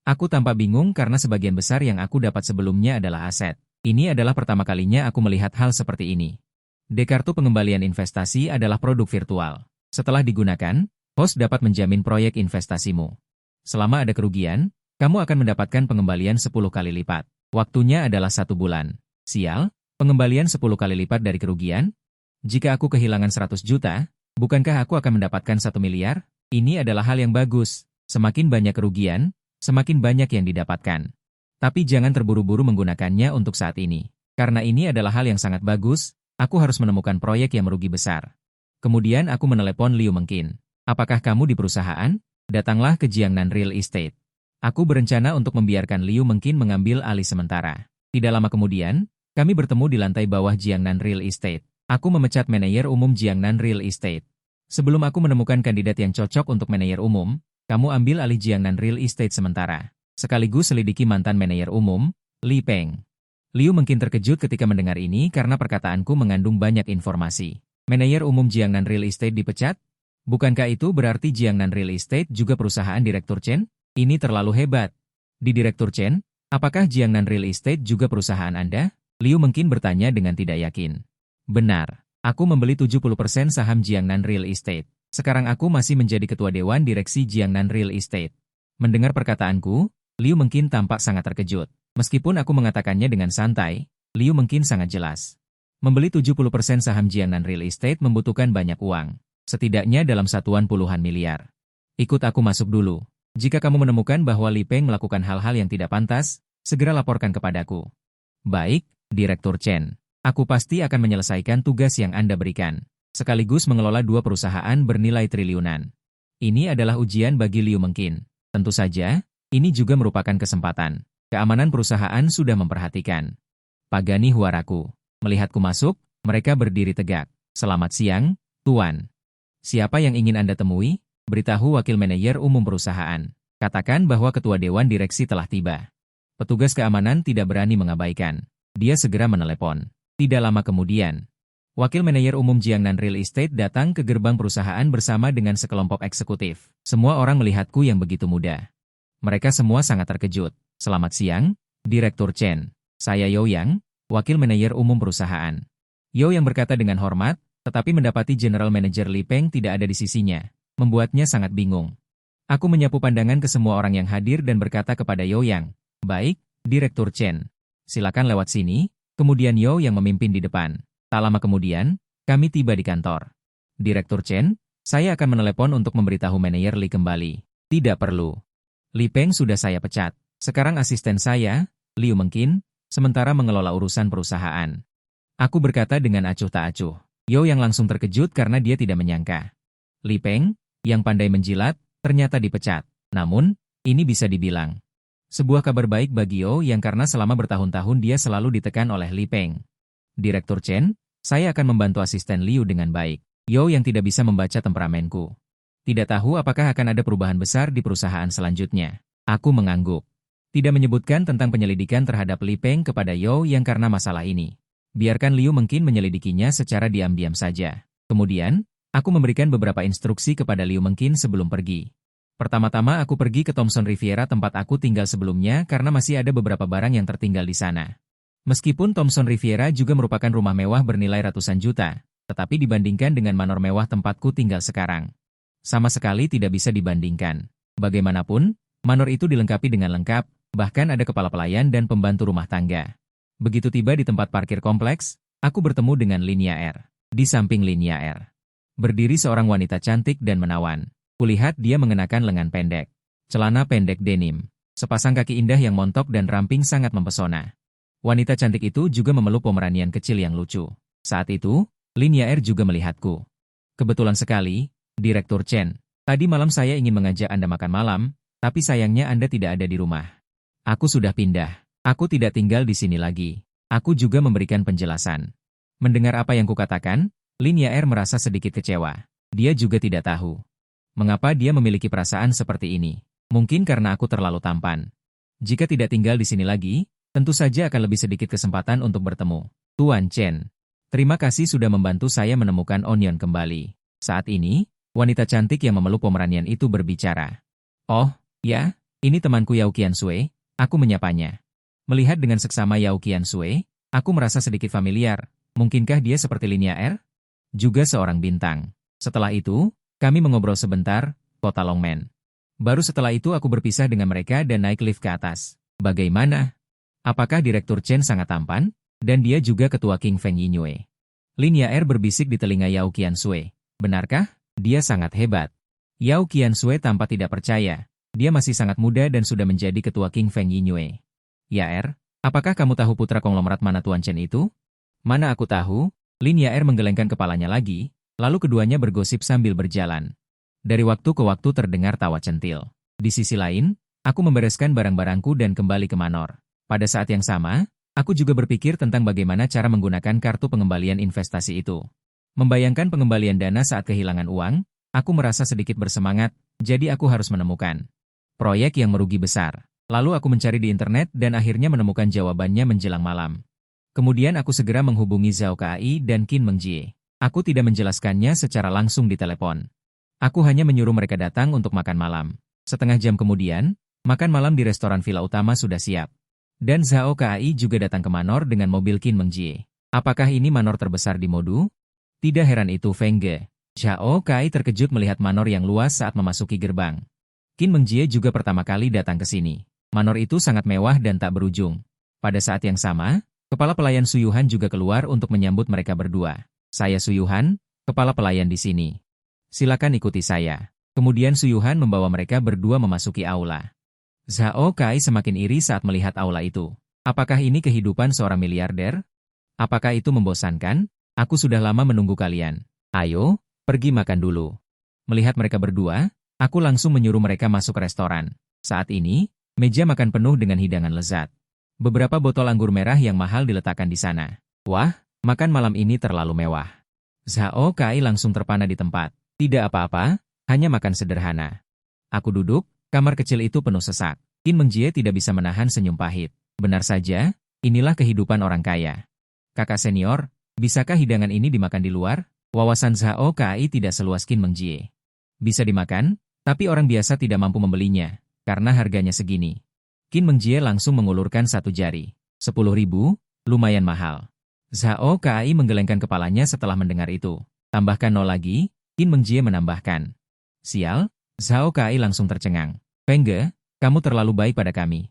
Speaker 1: Aku tampak bingung karena sebagian besar yang aku dapat sebelumnya adalah aset. Ini adalah pertama kalinya aku melihat hal seperti ini. Kartu pengembalian investasi adalah produk virtual. Setelah digunakan, host dapat menjamin proyek investasimu. Selama ada kerugian, kamu akan mendapatkan pengembalian 10 kali lipat. Waktunya adalah 1 bulan. Sial, pengembalian 10 kali lipat dari kerugian? Jika aku kehilangan 100 juta, bukankah aku akan mendapatkan 1 miliar? Ini adalah hal yang bagus. Semakin banyak kerugian, semakin banyak yang didapatkan. Tapi jangan terburu-buru menggunakannya untuk saat ini. Karena ini adalah hal yang sangat bagus, aku harus menemukan proyek yang merugi besar. Kemudian aku menelepon Liu Mengqin. Apakah kamu di perusahaan? Datanglah ke Jiangnan Real Estate. Aku berencana untuk membiarkan Liu Mengqin mengambil alih sementara. Tidak lama kemudian, kami bertemu di lantai bawah Jiangnan Real Estate. Aku memecat manajer umum Jiangnan Real Estate. Sebelum aku menemukan kandidat yang cocok untuk manajer umum, kamu ambil alih Jiangnan Real Estate sementara. Sekaligus selidiki mantan manajer umum, Li Peng. Liu Mengqin terkejut ketika mendengar ini karena perkataanku mengandung banyak informasi. Manajer umum Jiangnan Real Estate dipecat? Bukankah itu berarti Jiangnan Real Estate juga perusahaan Direktur Chen? Ini terlalu hebat. Di Direktur Chen, apakah Jiangnan Real Estate juga perusahaan Anda? Liu Mengqin bertanya dengan tidak yakin. Benar, aku membeli 70% saham Jiangnan Real Estate. Sekarang aku masih menjadi ketua dewan direksi Jiangnan Real Estate. Mendengar perkataanku, Liu Mengqin tampak sangat terkejut. Meskipun aku mengatakannya dengan santai, Liu Mengqin sangat jelas. Membeli 70% saham Jiangnan Real Estate membutuhkan banyak uang. Setidaknya dalam satuan puluhan miliar. Ikut aku masuk dulu. Jika kamu menemukan bahwa Li Peng melakukan hal-hal yang tidak pantas, segera laporkan kepadaku. Baik, Direktur Chen. Aku pasti akan menyelesaikan tugas yang Anda berikan. Sekaligus mengelola 2 perusahaan bernilai triliunan. Ini adalah ujian bagi Liu Mengqin. Tentu saja, ini juga merupakan kesempatan. Keamanan perusahaan sudah memperhatikan. Pagani Huaraku. Melihatku masuk, mereka berdiri tegak. Selamat siang, Tuan. Siapa yang ingin Anda temui? Beritahu wakil manajer umum perusahaan. Katakan bahwa ketua dewan direksi telah tiba. Petugas keamanan tidak berani mengabaikan. Dia segera menelepon. Tidak lama kemudian, Wakil Manajer Umum Jiangnan Real Estate datang ke gerbang perusahaan bersama dengan sekelompok eksekutif. Semua orang melihatku yang begitu muda. Mereka semua sangat terkejut. Selamat siang, Direktur Chen. Saya Yao Yang, Wakil Manajer Umum Perusahaan. Yao yang berkata dengan hormat, tetapi mendapati General Manager Li Peng tidak ada di sisinya. Membuatnya sangat bingung. Aku menyapu pandangan ke semua orang yang hadir dan berkata kepada Yao Yang, "Baik, Direktur Chen. Silakan lewat sini." Kemudian Yao yang memimpin di depan. Tak lama kemudian, kami tiba di kantor. Direktur Chen, saya akan menelepon untuk memberitahu manajer Li kembali. Tidak perlu. Li Peng sudah saya pecat. Sekarang asisten saya, Liu Mengqin, sementara mengelola urusan perusahaan. Aku berkata dengan acuh tak acuh. Yao yang langsung terkejut karena dia tidak menyangka. Li Peng, yang pandai menjilat, ternyata dipecat. Namun, ini bisa dibilang sebuah kabar baik bagi Yao yang karena selama bertahun-tahun dia selalu ditekan oleh Li Peng. Direktur Chen, saya akan membantu asisten Liu dengan baik. Yao yang tidak bisa membaca temperamenku. Tidak tahu apakah akan ada perubahan besar di perusahaan selanjutnya. Aku mengangguk. Tidak menyebutkan tentang penyelidikan terhadap Li Peng kepada Yao yang karena masalah ini. Biarkan Liu mungkin menyelidikinya secara diam-diam saja. Kemudian, aku memberikan beberapa instruksi kepada Liu Mengqin sebelum pergi. Pertama-tama aku pergi ke Thomson Riviera tempat aku tinggal sebelumnya karena masih ada beberapa barang yang tertinggal di sana. Meskipun Thomson Riviera juga merupakan rumah mewah bernilai ratusan juta, tetapi dibandingkan dengan manor mewah tempatku tinggal sekarang, sama sekali tidak bisa dibandingkan. Bagaimanapun, manor itu dilengkapi dengan lengkap, bahkan ada kepala pelayan dan pembantu rumah tangga. Begitu tiba di tempat parkir kompleks, aku bertemu dengan Linia R. Di samping Linia R, berdiri seorang wanita cantik dan menawan. Kulihat dia mengenakan lengan pendek, celana pendek denim, sepasang kaki indah yang montok dan ramping sangat mempesona. Wanita cantik itu juga memeluk Pomeranian kecil yang lucu. Saat itu, Linia R juga melihatku. Kebetulan sekali, Direktur Chen. Tadi malam saya ingin mengajak Anda makan malam, tapi sayangnya Anda tidak ada di rumah. Aku sudah pindah. Aku tidak tinggal di sini lagi. Aku juga memberikan penjelasan. Mendengar apa yang kukatakan, Linia R merasa sedikit kecewa. Dia juga tidak tahu mengapa dia memiliki perasaan seperti ini. Mungkin karena aku terlalu tampan. Jika tidak tinggal di sini lagi, tentu saja akan lebih sedikit kesempatan untuk bertemu. Tuan Chen, terima kasih sudah membantu saya menemukan Onion kembali. Saat ini, wanita cantik yang memeluk Pomeranian itu berbicara. Oh, ya, ini temanku Yao Qiansui, aku menyapanya. Melihat dengan seksama Yao Qiansui, aku merasa sedikit familiar. Mungkinkah dia seperti Linia R? Juga seorang bintang. Setelah itu, kami mengobrol sebentar, kota Longmen. Baru setelah itu aku berpisah dengan mereka dan naik lift ke atas. Bagaimana? Apakah Direktur Chen sangat tampan? Dan dia juga ketua King Feng Yinyue. Linia R berbisik di telinga Yao Qiansui. Benarkah? Dia sangat hebat. Yao Qiansui tampak tidak percaya. Dia masih sangat muda dan sudah menjadi ketua King Feng Yinyue. Ya R, apakah kamu tahu putra konglomerat mana Tuan Chen itu? Mana aku tahu? Linia R menggelengkan kepalanya lagi, lalu keduanya bergosip sambil berjalan. Dari waktu ke waktu terdengar tawa centil. Di sisi lain, aku membereskan barang-barangku dan kembali ke manor. Pada saat yang sama, aku juga berpikir tentang bagaimana cara menggunakan kartu pengembalian investasi itu. Membayangkan pengembalian dana saat kehilangan uang, aku merasa sedikit bersemangat, jadi aku harus menemukan proyek yang merugi besar. Lalu aku mencari di internet dan akhirnya menemukan jawabannya menjelang malam. Kemudian aku segera menghubungi Zhao Kai dan Qin Mengjie. Aku tidak menjelaskannya secara langsung di telepon. Aku hanya menyuruh mereka datang untuk makan malam. Setengah jam kemudian, makan malam di restoran villa utama sudah siap. Dan Zhao Kai juga datang ke manor dengan mobil Qin Mengjie. Apakah ini manor terbesar di Modu? Tidak heran itu Feng Ge. Zhao Kai terkejut melihat manor yang luas saat memasuki gerbang. Qin Mengjie juga pertama kali datang ke sini. Manor itu sangat mewah dan tak berujung. Pada saat yang sama, kepala pelayan Suyuhan juga keluar untuk menyambut mereka berdua. Saya Suyuhan, kepala pelayan di sini. Silakan ikuti saya. Kemudian Suyuhan membawa mereka berdua memasuki aula. Zhao Kai semakin iri saat melihat aula itu. Apakah ini kehidupan seorang miliarder? Apakah itu membosankan? Aku sudah lama menunggu kalian. Ayo, pergi makan dulu. Melihat mereka berdua, aku langsung menyuruh mereka masuk restoran. Saat ini, meja makan penuh dengan hidangan lezat. Beberapa botol anggur merah yang mahal diletakkan di sana. Wah, makan malam ini terlalu mewah. Zhao Kai langsung terpana di tempat. Tidak apa-apa, hanya makan sederhana. Aku duduk, Kamar kecil itu penuh sesak. Qin Mengjie tidak bisa menahan senyum pahit. Benar saja, inilah kehidupan orang kaya. Kakak senior, bisakah hidangan ini dimakan di luar? Wawasan Zhao Kai tidak seluas Qin Mengjie. Bisa dimakan, tapi orang biasa tidak mampu membelinya, karena harganya segini. Qin Mengjie langsung mengulurkan satu jari. 10.000, lumayan mahal. Zhao Kai menggelengkan kepalanya setelah mendengar itu. Tambahkan 0 lagi, Qin Mengjie menambahkan. Sial, Zhao Kai langsung tercengang. Feng Ge, kamu terlalu baik pada kami.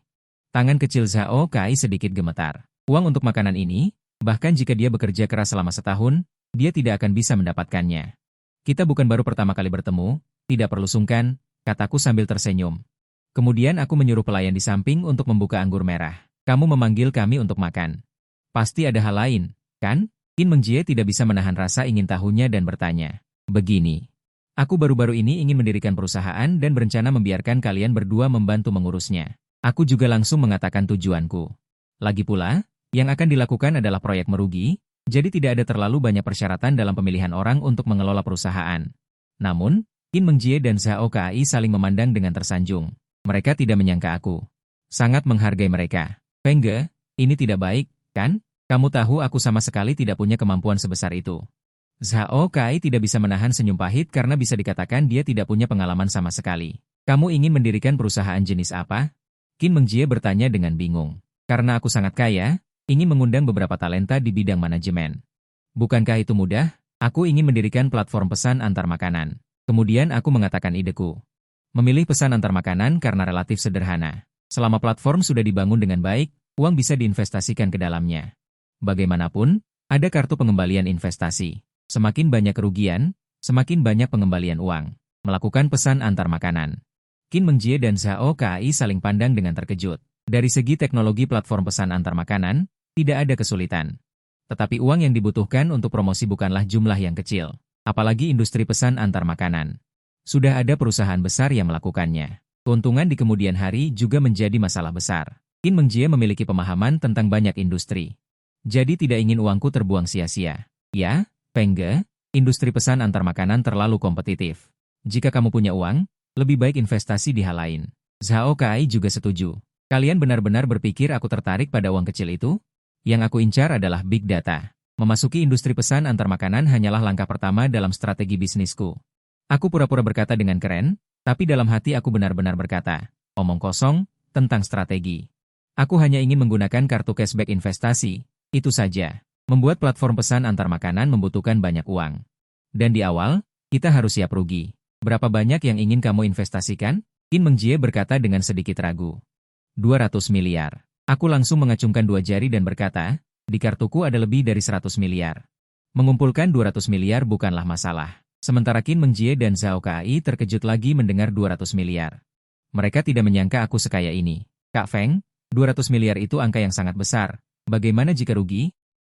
Speaker 1: Tangan kecil Zhao Kai sedikit gemetar. Uang untuk makanan ini, bahkan jika dia bekerja keras selama setahun, dia tidak akan bisa mendapatkannya. Kita bukan baru pertama kali bertemu, tidak perlu sungkan, kataku sambil tersenyum. Kemudian aku menyuruh pelayan di samping untuk membuka anggur merah. Kamu memanggil kami untuk makan. Pasti ada hal lain, kan? Qin Mengjie tidak bisa menahan rasa ingin tahunya dan bertanya. Begini. Aku baru-baru ini ingin mendirikan perusahaan dan berencana membiarkan kalian berdua membantu mengurusnya. Aku juga langsung mengatakan tujuanku. Lagi pula, yang akan dilakukan adalah proyek merugi, jadi tidak ada terlalu banyak persyaratan dalam pemilihan orang untuk mengelola perusahaan. Namun, Qin Mengjie dan Zhao Kai saling memandang dengan tersanjung. Mereka tidak menyangka aku. Sangat menghargai mereka. Feng Ge, ini tidak baik, kan? Kamu tahu aku sama sekali tidak punya kemampuan sebesar itu. Zhao Kai tidak bisa menahan senyum pahit karena bisa dikatakan dia tidak punya pengalaman sama sekali. Kamu ingin mendirikan perusahaan jenis apa? Qin Mengjie bertanya dengan bingung. Karena aku sangat kaya, ingin mengundang beberapa talenta di bidang manajemen. Bukankah itu mudah? Aku ingin mendirikan platform pesan antar makanan. Kemudian aku mengatakan ideku. Memilih pesan antar makanan karena relatif sederhana. Selama platform sudah dibangun dengan baik, uang bisa diinvestasikan ke dalamnya. Bagaimanapun, ada kartu pengembalian investasi. Semakin banyak kerugian, semakin banyak pengembalian uang. Melakukan pesan antar makanan. Qin Mengjie dan Zhao Kai saling pandang dengan terkejut. Dari segi teknologi platform pesan antar makanan, tidak ada kesulitan. Tetapi uang yang dibutuhkan untuk promosi bukanlah jumlah yang kecil. Apalagi industri pesan antar makanan. Sudah ada perusahaan besar yang melakukannya. Keuntungan di kemudian hari juga menjadi masalah besar. Qin Mengjie memiliki pemahaman tentang banyak industri. Jadi tidak ingin uangku terbuang sia-sia. Ya, Feng Ge, industri pesan antar makanan terlalu kompetitif. Jika kamu punya uang, lebih baik investasi di hal lain. Zhao Kai juga setuju. Kalian benar-benar berpikir aku tertarik pada uang kecil itu? Yang aku incar adalah big data. Memasuki industri pesan antar makanan hanyalah langkah pertama dalam strategi bisnisku. Aku pura-pura berkata dengan keren, tapi dalam hati aku benar-benar berkata, omong kosong, tentang strategi. Aku hanya ingin menggunakan kartu cashback investasi, itu saja. Membuat platform pesan antar makanan membutuhkan banyak uang. Dan di awal, kita harus siap rugi. Berapa banyak yang ingin kamu investasikan? Qin Mengjie berkata dengan sedikit ragu. 200 miliar. Aku langsung mengacungkan 2 jari dan berkata, di kartuku ada lebih dari 100 miliar. Mengumpulkan 200 miliar bukanlah masalah. Sementara Qin Mengjie dan Zhao Kai terkejut lagi mendengar 200 miliar. Mereka tidak menyangka aku sekaya ini. Kak Feng, 200 miliar itu angka yang sangat besar. Bagaimana jika rugi?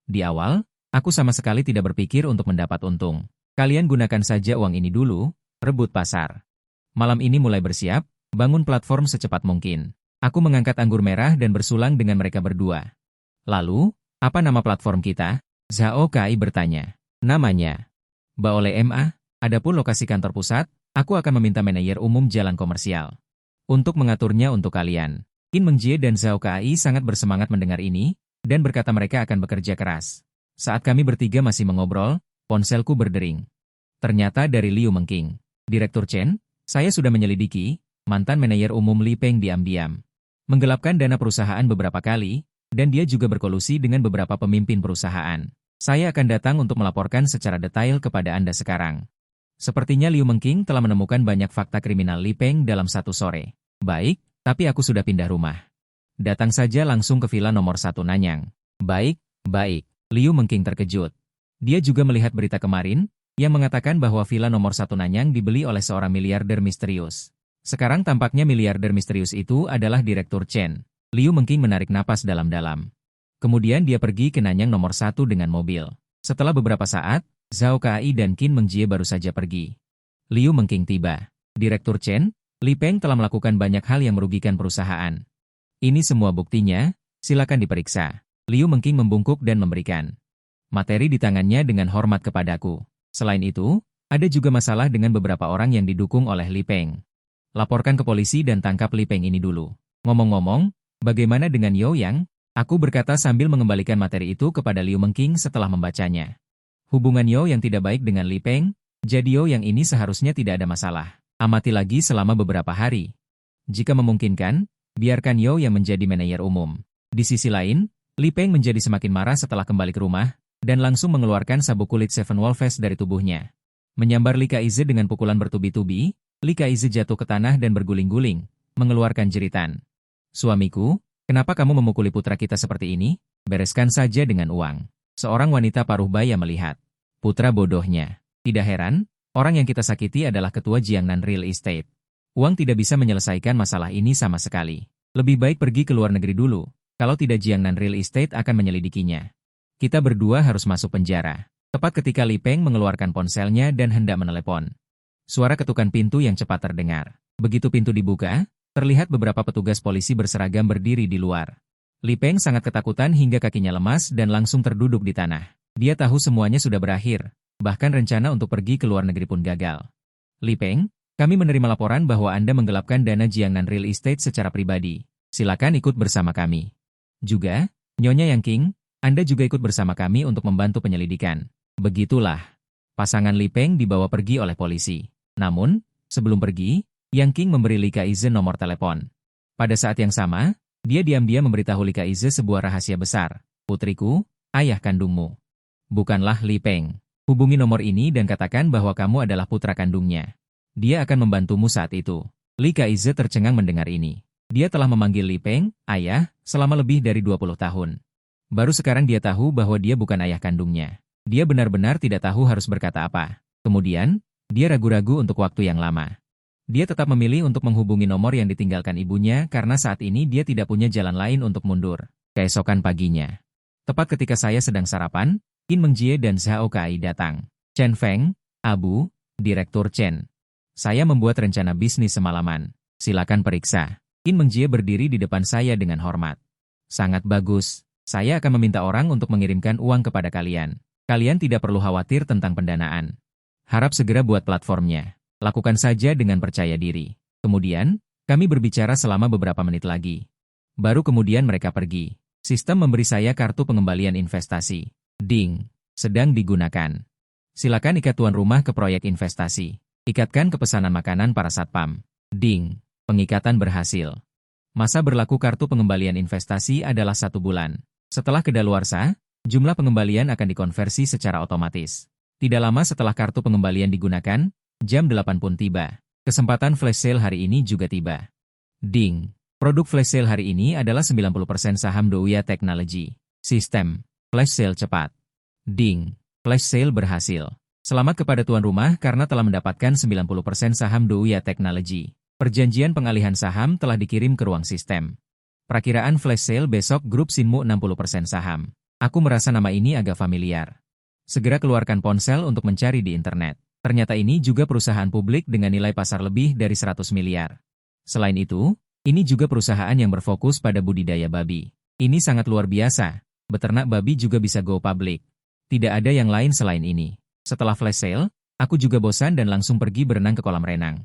Speaker 1: Di awal, aku sama sekali tidak berpikir untuk mendapat untung. Kalian gunakan saja uang ini dulu, rebut pasar. Malam ini mulai bersiap, bangun platform secepat mungkin. Aku mengangkat anggur merah dan bersulang dengan mereka berdua. Lalu, apa nama platform kita? Zhao Kai bertanya. Namanya Baole MA. Adapun lokasi kantor pusat, aku akan meminta manajer umum jalan komersial untuk mengaturnya untuk kalian. Qin Mengjie dan Zhao Kai sangat bersemangat mendengar ini, dan berkata mereka akan bekerja keras. Saat kami bertiga masih mengobrol, ponselku berdering. Ternyata dari Liu Mengking. Direktur Chen, saya sudah menyelidiki, mantan manajer umum Li Peng diam-diam menggelapkan dana perusahaan beberapa kali, dan dia juga berkolusi dengan beberapa pemimpin perusahaan. Saya akan datang untuk melaporkan secara detail kepada Anda sekarang. Sepertinya Liu Mengking telah menemukan banyak fakta kriminal Li Peng dalam satu sore. Baik, tapi aku sudah pindah rumah. Datang saja langsung ke villa nomor 1 Nanyang. Baik, baik. Liu Mengking terkejut. Dia juga melihat berita kemarin, yang mengatakan bahwa villa nomor 1 Nanyang dibeli oleh seorang miliarder misterius. Sekarang tampaknya miliarder misterius itu adalah Direktur Chen. Liu Mengking menarik napas dalam-dalam. Kemudian dia pergi ke Nanyang nomor 1 dengan mobil. Setelah beberapa saat, Zhao Kai dan Qin Mengjie baru saja pergi. Liu Mengking tiba. Direktur Chen, Li Peng telah melakukan banyak hal yang merugikan perusahaan. Ini semua buktinya, silakan diperiksa. Liu Mengking membungkuk dan memberikan materi di tangannya dengan hormat kepadaku. Selain itu, ada juga masalah dengan beberapa orang yang didukung oleh Li Peng. Laporkan ke polisi dan tangkap Li Peng ini dulu. Ngomong-ngomong, bagaimana dengan Yo Yang? Aku berkata sambil mengembalikan materi itu kepada Liu Mengking setelah membacanya. Hubungan Yo Yang tidak baik dengan Li Peng, jadi Yo Yang ini seharusnya tidak ada masalah. Amati lagi selama beberapa hari. Jika memungkinkan, biarkan Yo Yang menjadi manajer umum. Di sisi lain, Li Peng menjadi semakin marah setelah kembali ke rumah, dan langsung mengeluarkan sabuk kulit Seven Wolves dari tubuhnya. Menyambar Li Kaize dengan pukulan bertubi-tubi, Li Kaize jatuh ke tanah dan berguling-guling, mengeluarkan jeritan. Suamiku, kenapa kamu memukuli putra kita seperti ini? Bereskan saja dengan uang. Seorang wanita paruh baya melihat. Putra bodohnya. Tidak heran, orang yang kita sakiti adalah ketua Jiangnan Real Estate. Uang tidak bisa menyelesaikan masalah ini sama sekali. Lebih baik pergi ke luar negeri dulu, kalau tidak Jiangnan Real Estate akan menyelidikinya. Kita berdua harus masuk penjara. Tepat ketika Li Peng mengeluarkan ponselnya dan hendak menelepon. Suara ketukan pintu yang cepat terdengar. Begitu pintu dibuka, terlihat beberapa petugas polisi berseragam berdiri di luar. Li Peng sangat ketakutan hingga kakinya lemas dan langsung terduduk di tanah. Dia tahu semuanya sudah berakhir, bahkan rencana untuk pergi ke luar negeri pun gagal. Li Peng, kami menerima laporan bahwa Anda menggelapkan dana Jiangnan Real Estate secara pribadi. Silakan ikut bersama kami. Juga, Nyonya Yang King, Anda juga ikut bersama kami untuk membantu penyelidikan. Begitulah. Pasangan Li Peng dibawa pergi oleh polisi. Namun, sebelum pergi, Yang King memberi Li Kaize nomor telepon. Pada saat yang sama, dia diam-diam memberitahu Li Kaize sebuah rahasia besar. Putriku, ayah kandungmu. Bukanlah Li Peng. Hubungi nomor ini dan katakan bahwa kamu adalah putra kandungnya. Dia akan membantumu saat itu. Li Kaize tercengang mendengar ini. Dia telah memanggil Li Peng, ayah, selama lebih dari 20 tahun. Baru sekarang dia tahu bahwa dia bukan ayah kandungnya. Dia benar-benar tidak tahu harus berkata apa. Kemudian, dia ragu-ragu untuk waktu yang lama. Dia tetap memilih untuk menghubungi nomor yang ditinggalkan ibunya karena saat ini dia tidak punya jalan lain untuk mundur. Keesokan paginya. Tepat ketika saya sedang sarapan, Qin Mengjie dan Zhao Kai datang. Chen Feng, Abu, Direktur Chen. Saya membuat rencana bisnis semalaman. Silakan periksa. Qin Mengjie berdiri di depan saya dengan hormat. Sangat bagus. Saya akan meminta orang untuk mengirimkan uang kepada kalian. Kalian tidak perlu khawatir tentang pendanaan. Harap segera buat platformnya. Lakukan saja dengan percaya diri. Kemudian, kami berbicara selama beberapa menit lagi. Baru kemudian mereka pergi. Sistem memberi saya kartu pengembalian investasi. Ding. Sedang digunakan. Silakan ikat tuan rumah ke proyek investasi. Ikatkan ke pesanan makanan para satpam. Ding. Pengikatan berhasil. Masa berlaku kartu pengembalian investasi adalah 1 bulan. Setelah kedaluarsa, jumlah pengembalian akan dikonversi secara otomatis. Tidak lama setelah kartu pengembalian digunakan, jam 8 pun tiba. Kesempatan flash sale hari ini juga tiba. Ding. Produk flash sale hari ini adalah 90% saham Douya Technology. Sistem. Flash sale cepat. Ding. Flash sale berhasil. Selamat kepada tuan rumah karena telah mendapatkan 90% saham Douya Technology. Perjanjian pengalihan saham telah dikirim ke ruang sistem. Perakiraan flash sale besok grup Sinmu 60% saham. Aku merasa nama ini agak familiar. Segera keluarkan ponsel untuk mencari di internet. Ternyata ini juga perusahaan publik dengan nilai pasar lebih dari 100 miliar. Selain itu, ini juga perusahaan yang berfokus pada budidaya babi. Ini sangat luar biasa. Beternak babi juga bisa go public. Tidak ada yang lain selain ini. Setelah flash sale, aku juga bosan dan langsung pergi berenang ke kolam renang.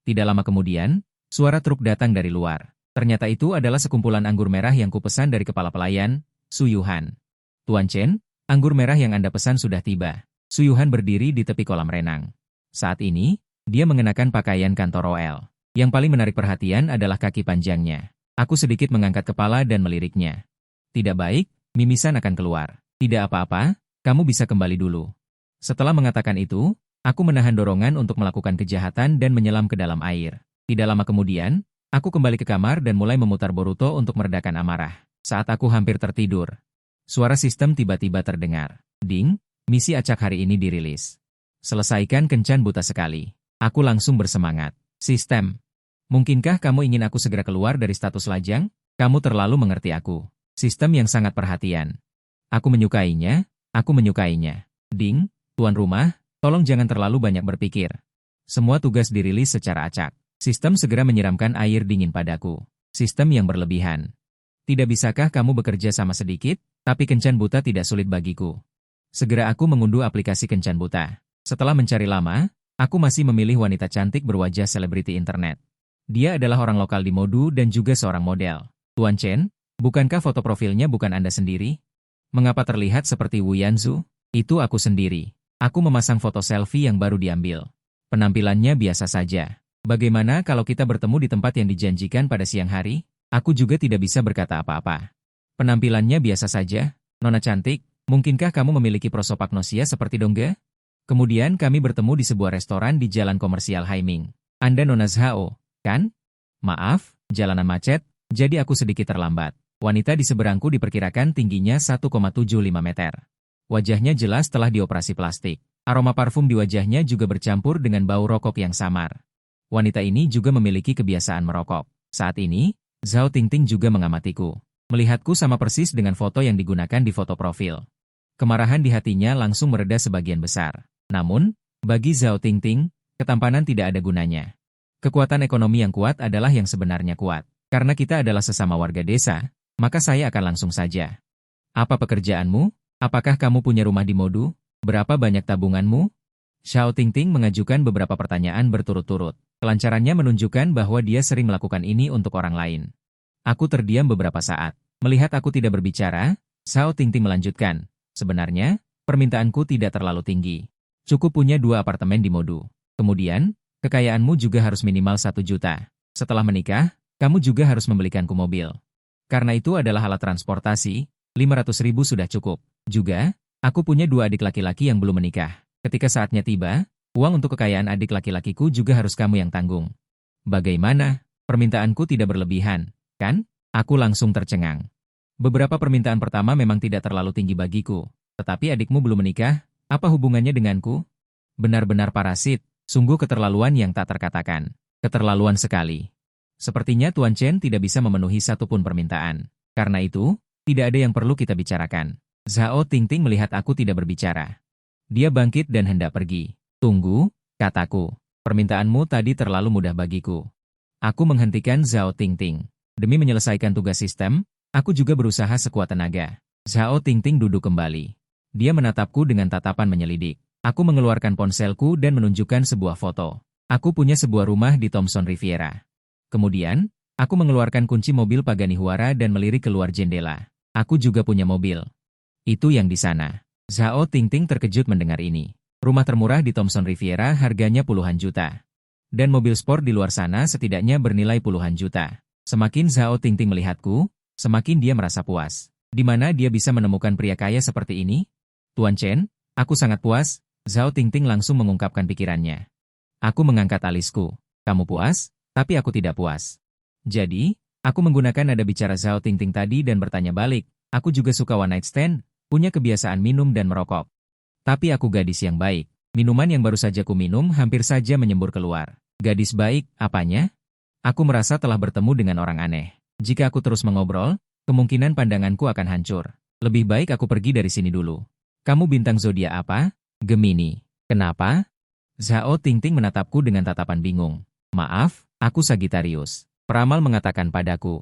Speaker 1: Tidak lama kemudian, suara truk datang dari luar. Ternyata itu adalah sekumpulan anggur merah yang kupesan dari kepala pelayan, Su Yuhan. Tuan Chen, anggur merah yang Anda pesan sudah tiba. Su Yuhan berdiri di tepi kolam renang. Saat ini, dia mengenakan pakaian kantor royal. Yang paling menarik perhatian adalah kaki panjangnya. Aku sedikit mengangkat kepala dan meliriknya. Tidak baik, mimisan akan keluar. Tidak apa-apa, kamu bisa kembali dulu. Setelah mengatakan itu, aku menahan dorongan untuk melakukan kejahatan dan menyelam ke dalam air. Tidak lama kemudian, aku kembali ke kamar dan mulai memutar Boruto untuk meredakan amarah. Saat aku hampir tertidur, suara sistem tiba-tiba terdengar. Ding, misi acak hari ini dirilis. Selesaikan kencan buta sekali. Aku langsung bersemangat. Sistem. Mungkinkah kamu ingin aku segera keluar dari status lajang? Kamu terlalu mengerti aku. Sistem yang sangat perhatian. Aku menyukainya, aku menyukainya. Ding, tuan rumah, tolong jangan terlalu banyak berpikir. Semua tugas dirilis secara acak. Sistem segera menyiramkan air dingin padaku. Sistem yang berlebihan. Tidak bisakah kamu bekerja sama sedikit? Tapi kencan buta tidak sulit bagiku. Segera aku mengunduh aplikasi kencan buta. Setelah mencari lama, aku masih memilih wanita cantik berwajah selebriti internet. Dia adalah orang lokal di Modu dan juga seorang model. Tuan Chen, bukankah foto profilnya bukan Anda sendiri? Mengapa terlihat seperti Wu Yanzu? Itu aku sendiri. Aku memasang foto selfie yang baru diambil. Penampilannya biasa saja. Bagaimana kalau kita bertemu di tempat yang dijanjikan pada siang hari? Aku juga tidak bisa berkata apa-apa. Penampilannya biasa saja. Nona cantik, mungkinkah kamu memiliki prosopagnosia seperti Dongge? Kemudian kami bertemu di sebuah restoran di Jalan Komersial Haiming. Anda Nona Zhao, kan? Maaf, jalanan macet, jadi aku sedikit terlambat. Wanita di seberangku diperkirakan tingginya 1,75 meter. Wajahnya jelas telah dioperasi plastik. Aroma parfum di wajahnya juga bercampur dengan bau rokok yang samar. Wanita ini juga memiliki kebiasaan merokok. Saat ini, Zhao Tingting juga mengamatiku. Melihatku sama persis dengan foto yang digunakan di foto profil. Kemarahan di hatinya langsung mereda sebagian besar. Namun, bagi Zhao Tingting, ketampanan tidak ada gunanya. Kekuatan ekonomi yang kuat adalah yang sebenarnya kuat. Karena kita adalah sesama warga desa, maka saya akan langsung saja. Apa pekerjaanmu? Apakah kamu punya rumah di Modu? Berapa banyak tabunganmu? Zhao Tingting mengajukan beberapa pertanyaan berturut-turut. Kelancarannya menunjukkan bahwa dia sering melakukan ini untuk orang lain. Aku terdiam beberapa saat. Melihat aku tidak berbicara, Zhao Tingting melanjutkan. Sebenarnya, permintaanku tidak terlalu tinggi. Cukup punya 2 apartemen di Modu. Kemudian, kekayaanmu juga harus minimal 1 juta. Setelah menikah, kamu juga harus membelikanku mobil. Karena itu adalah alat transportasi, 500.000 sudah cukup. Juga, aku punya 2 adik laki-laki yang belum menikah. Ketika saatnya tiba, uang untuk kekayaan adik laki-lakiku juga harus kamu yang tanggung. Bagaimana? Permintaanku tidak berlebihan, kan? Aku langsung tercengang. Beberapa permintaan pertama memang tidak terlalu tinggi bagiku. Tetapi adikmu belum menikah, apa hubungannya denganku? Benar-benar parasit, sungguh keterlaluan yang tak terkatakan. Keterlaluan sekali. Sepertinya Tuan Chen tidak bisa memenuhi satupun permintaan. Karena itu, tidak ada yang perlu kita bicarakan. Zhao Tingting melihat aku tidak berbicara. Dia bangkit dan hendak pergi. Tunggu, kataku. Permintaanmu tadi terlalu mudah bagiku. Aku menghentikan Zhao Tingting. Demi menyelesaikan tugas sistem, aku juga berusaha sekuat tenaga. Zhao Tingting duduk kembali. Dia menatapku dengan tatapan menyelidik. Aku mengeluarkan ponselku dan menunjukkan sebuah foto. Aku punya sebuah rumah di Thomson Riviera. Kemudian, aku mengeluarkan kunci mobil Pagani Huara dan melirik keluar jendela. Aku juga punya mobil. Itu yang di sana. Zhao Tingting terkejut mendengar ini. Rumah termurah di Thomson Riviera harganya puluhan juta. Dan mobil sport di luar sana setidaknya bernilai puluhan juta. Semakin Zhao Tingting melihatku, semakin dia merasa puas. Di mana dia bisa menemukan pria kaya seperti ini? Tuan Chen, aku sangat puas. Zhao Tingting langsung mengungkapkan pikirannya. Aku mengangkat alisku. Kamu puas? Tapi aku tidak puas. Jadi, aku menggunakan nada bicara Zhao Tingting tadi dan bertanya balik. Aku juga suka one night stand, punya kebiasaan minum dan merokok. Tapi aku gadis yang baik. Minuman yang baru saja ku minum hampir saja menyembur keluar. Gadis baik, apanya? Aku merasa telah bertemu dengan orang aneh. Jika aku terus mengobrol, kemungkinan pandanganku akan hancur. Lebih baik aku pergi dari sini dulu. Kamu bintang zodiak apa? Gemini. Kenapa? Zhao Tingting menatapku dengan tatapan bingung. Maaf, aku Sagittarius. Peramal mengatakan padaku.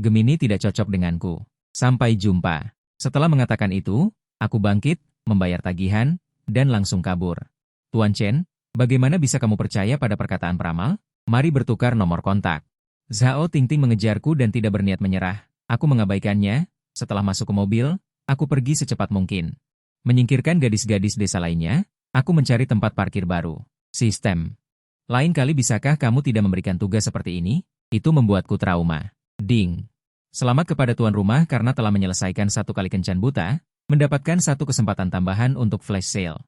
Speaker 1: Gemini tidak cocok denganku. Sampai jumpa. Setelah mengatakan itu, aku bangkit, membayar tagihan, dan langsung kabur. Tuan Chen, bagaimana bisa kamu percaya pada perkataan peramal? Mari bertukar nomor kontak. Zhao Tingting mengejarku dan tidak berniat menyerah. Aku mengabaikannya. Setelah masuk ke mobil, aku pergi secepat mungkin. Menyingkirkan gadis-gadis desa lainnya, aku mencari tempat parkir baru. Sistem. Lain kali bisakah kamu tidak memberikan tugas seperti ini? Itu membuatku trauma. Ding. Selamat kepada tuan rumah karena telah menyelesaikan 1 kali kencan buta, mendapatkan 1 kesempatan tambahan untuk flash sale.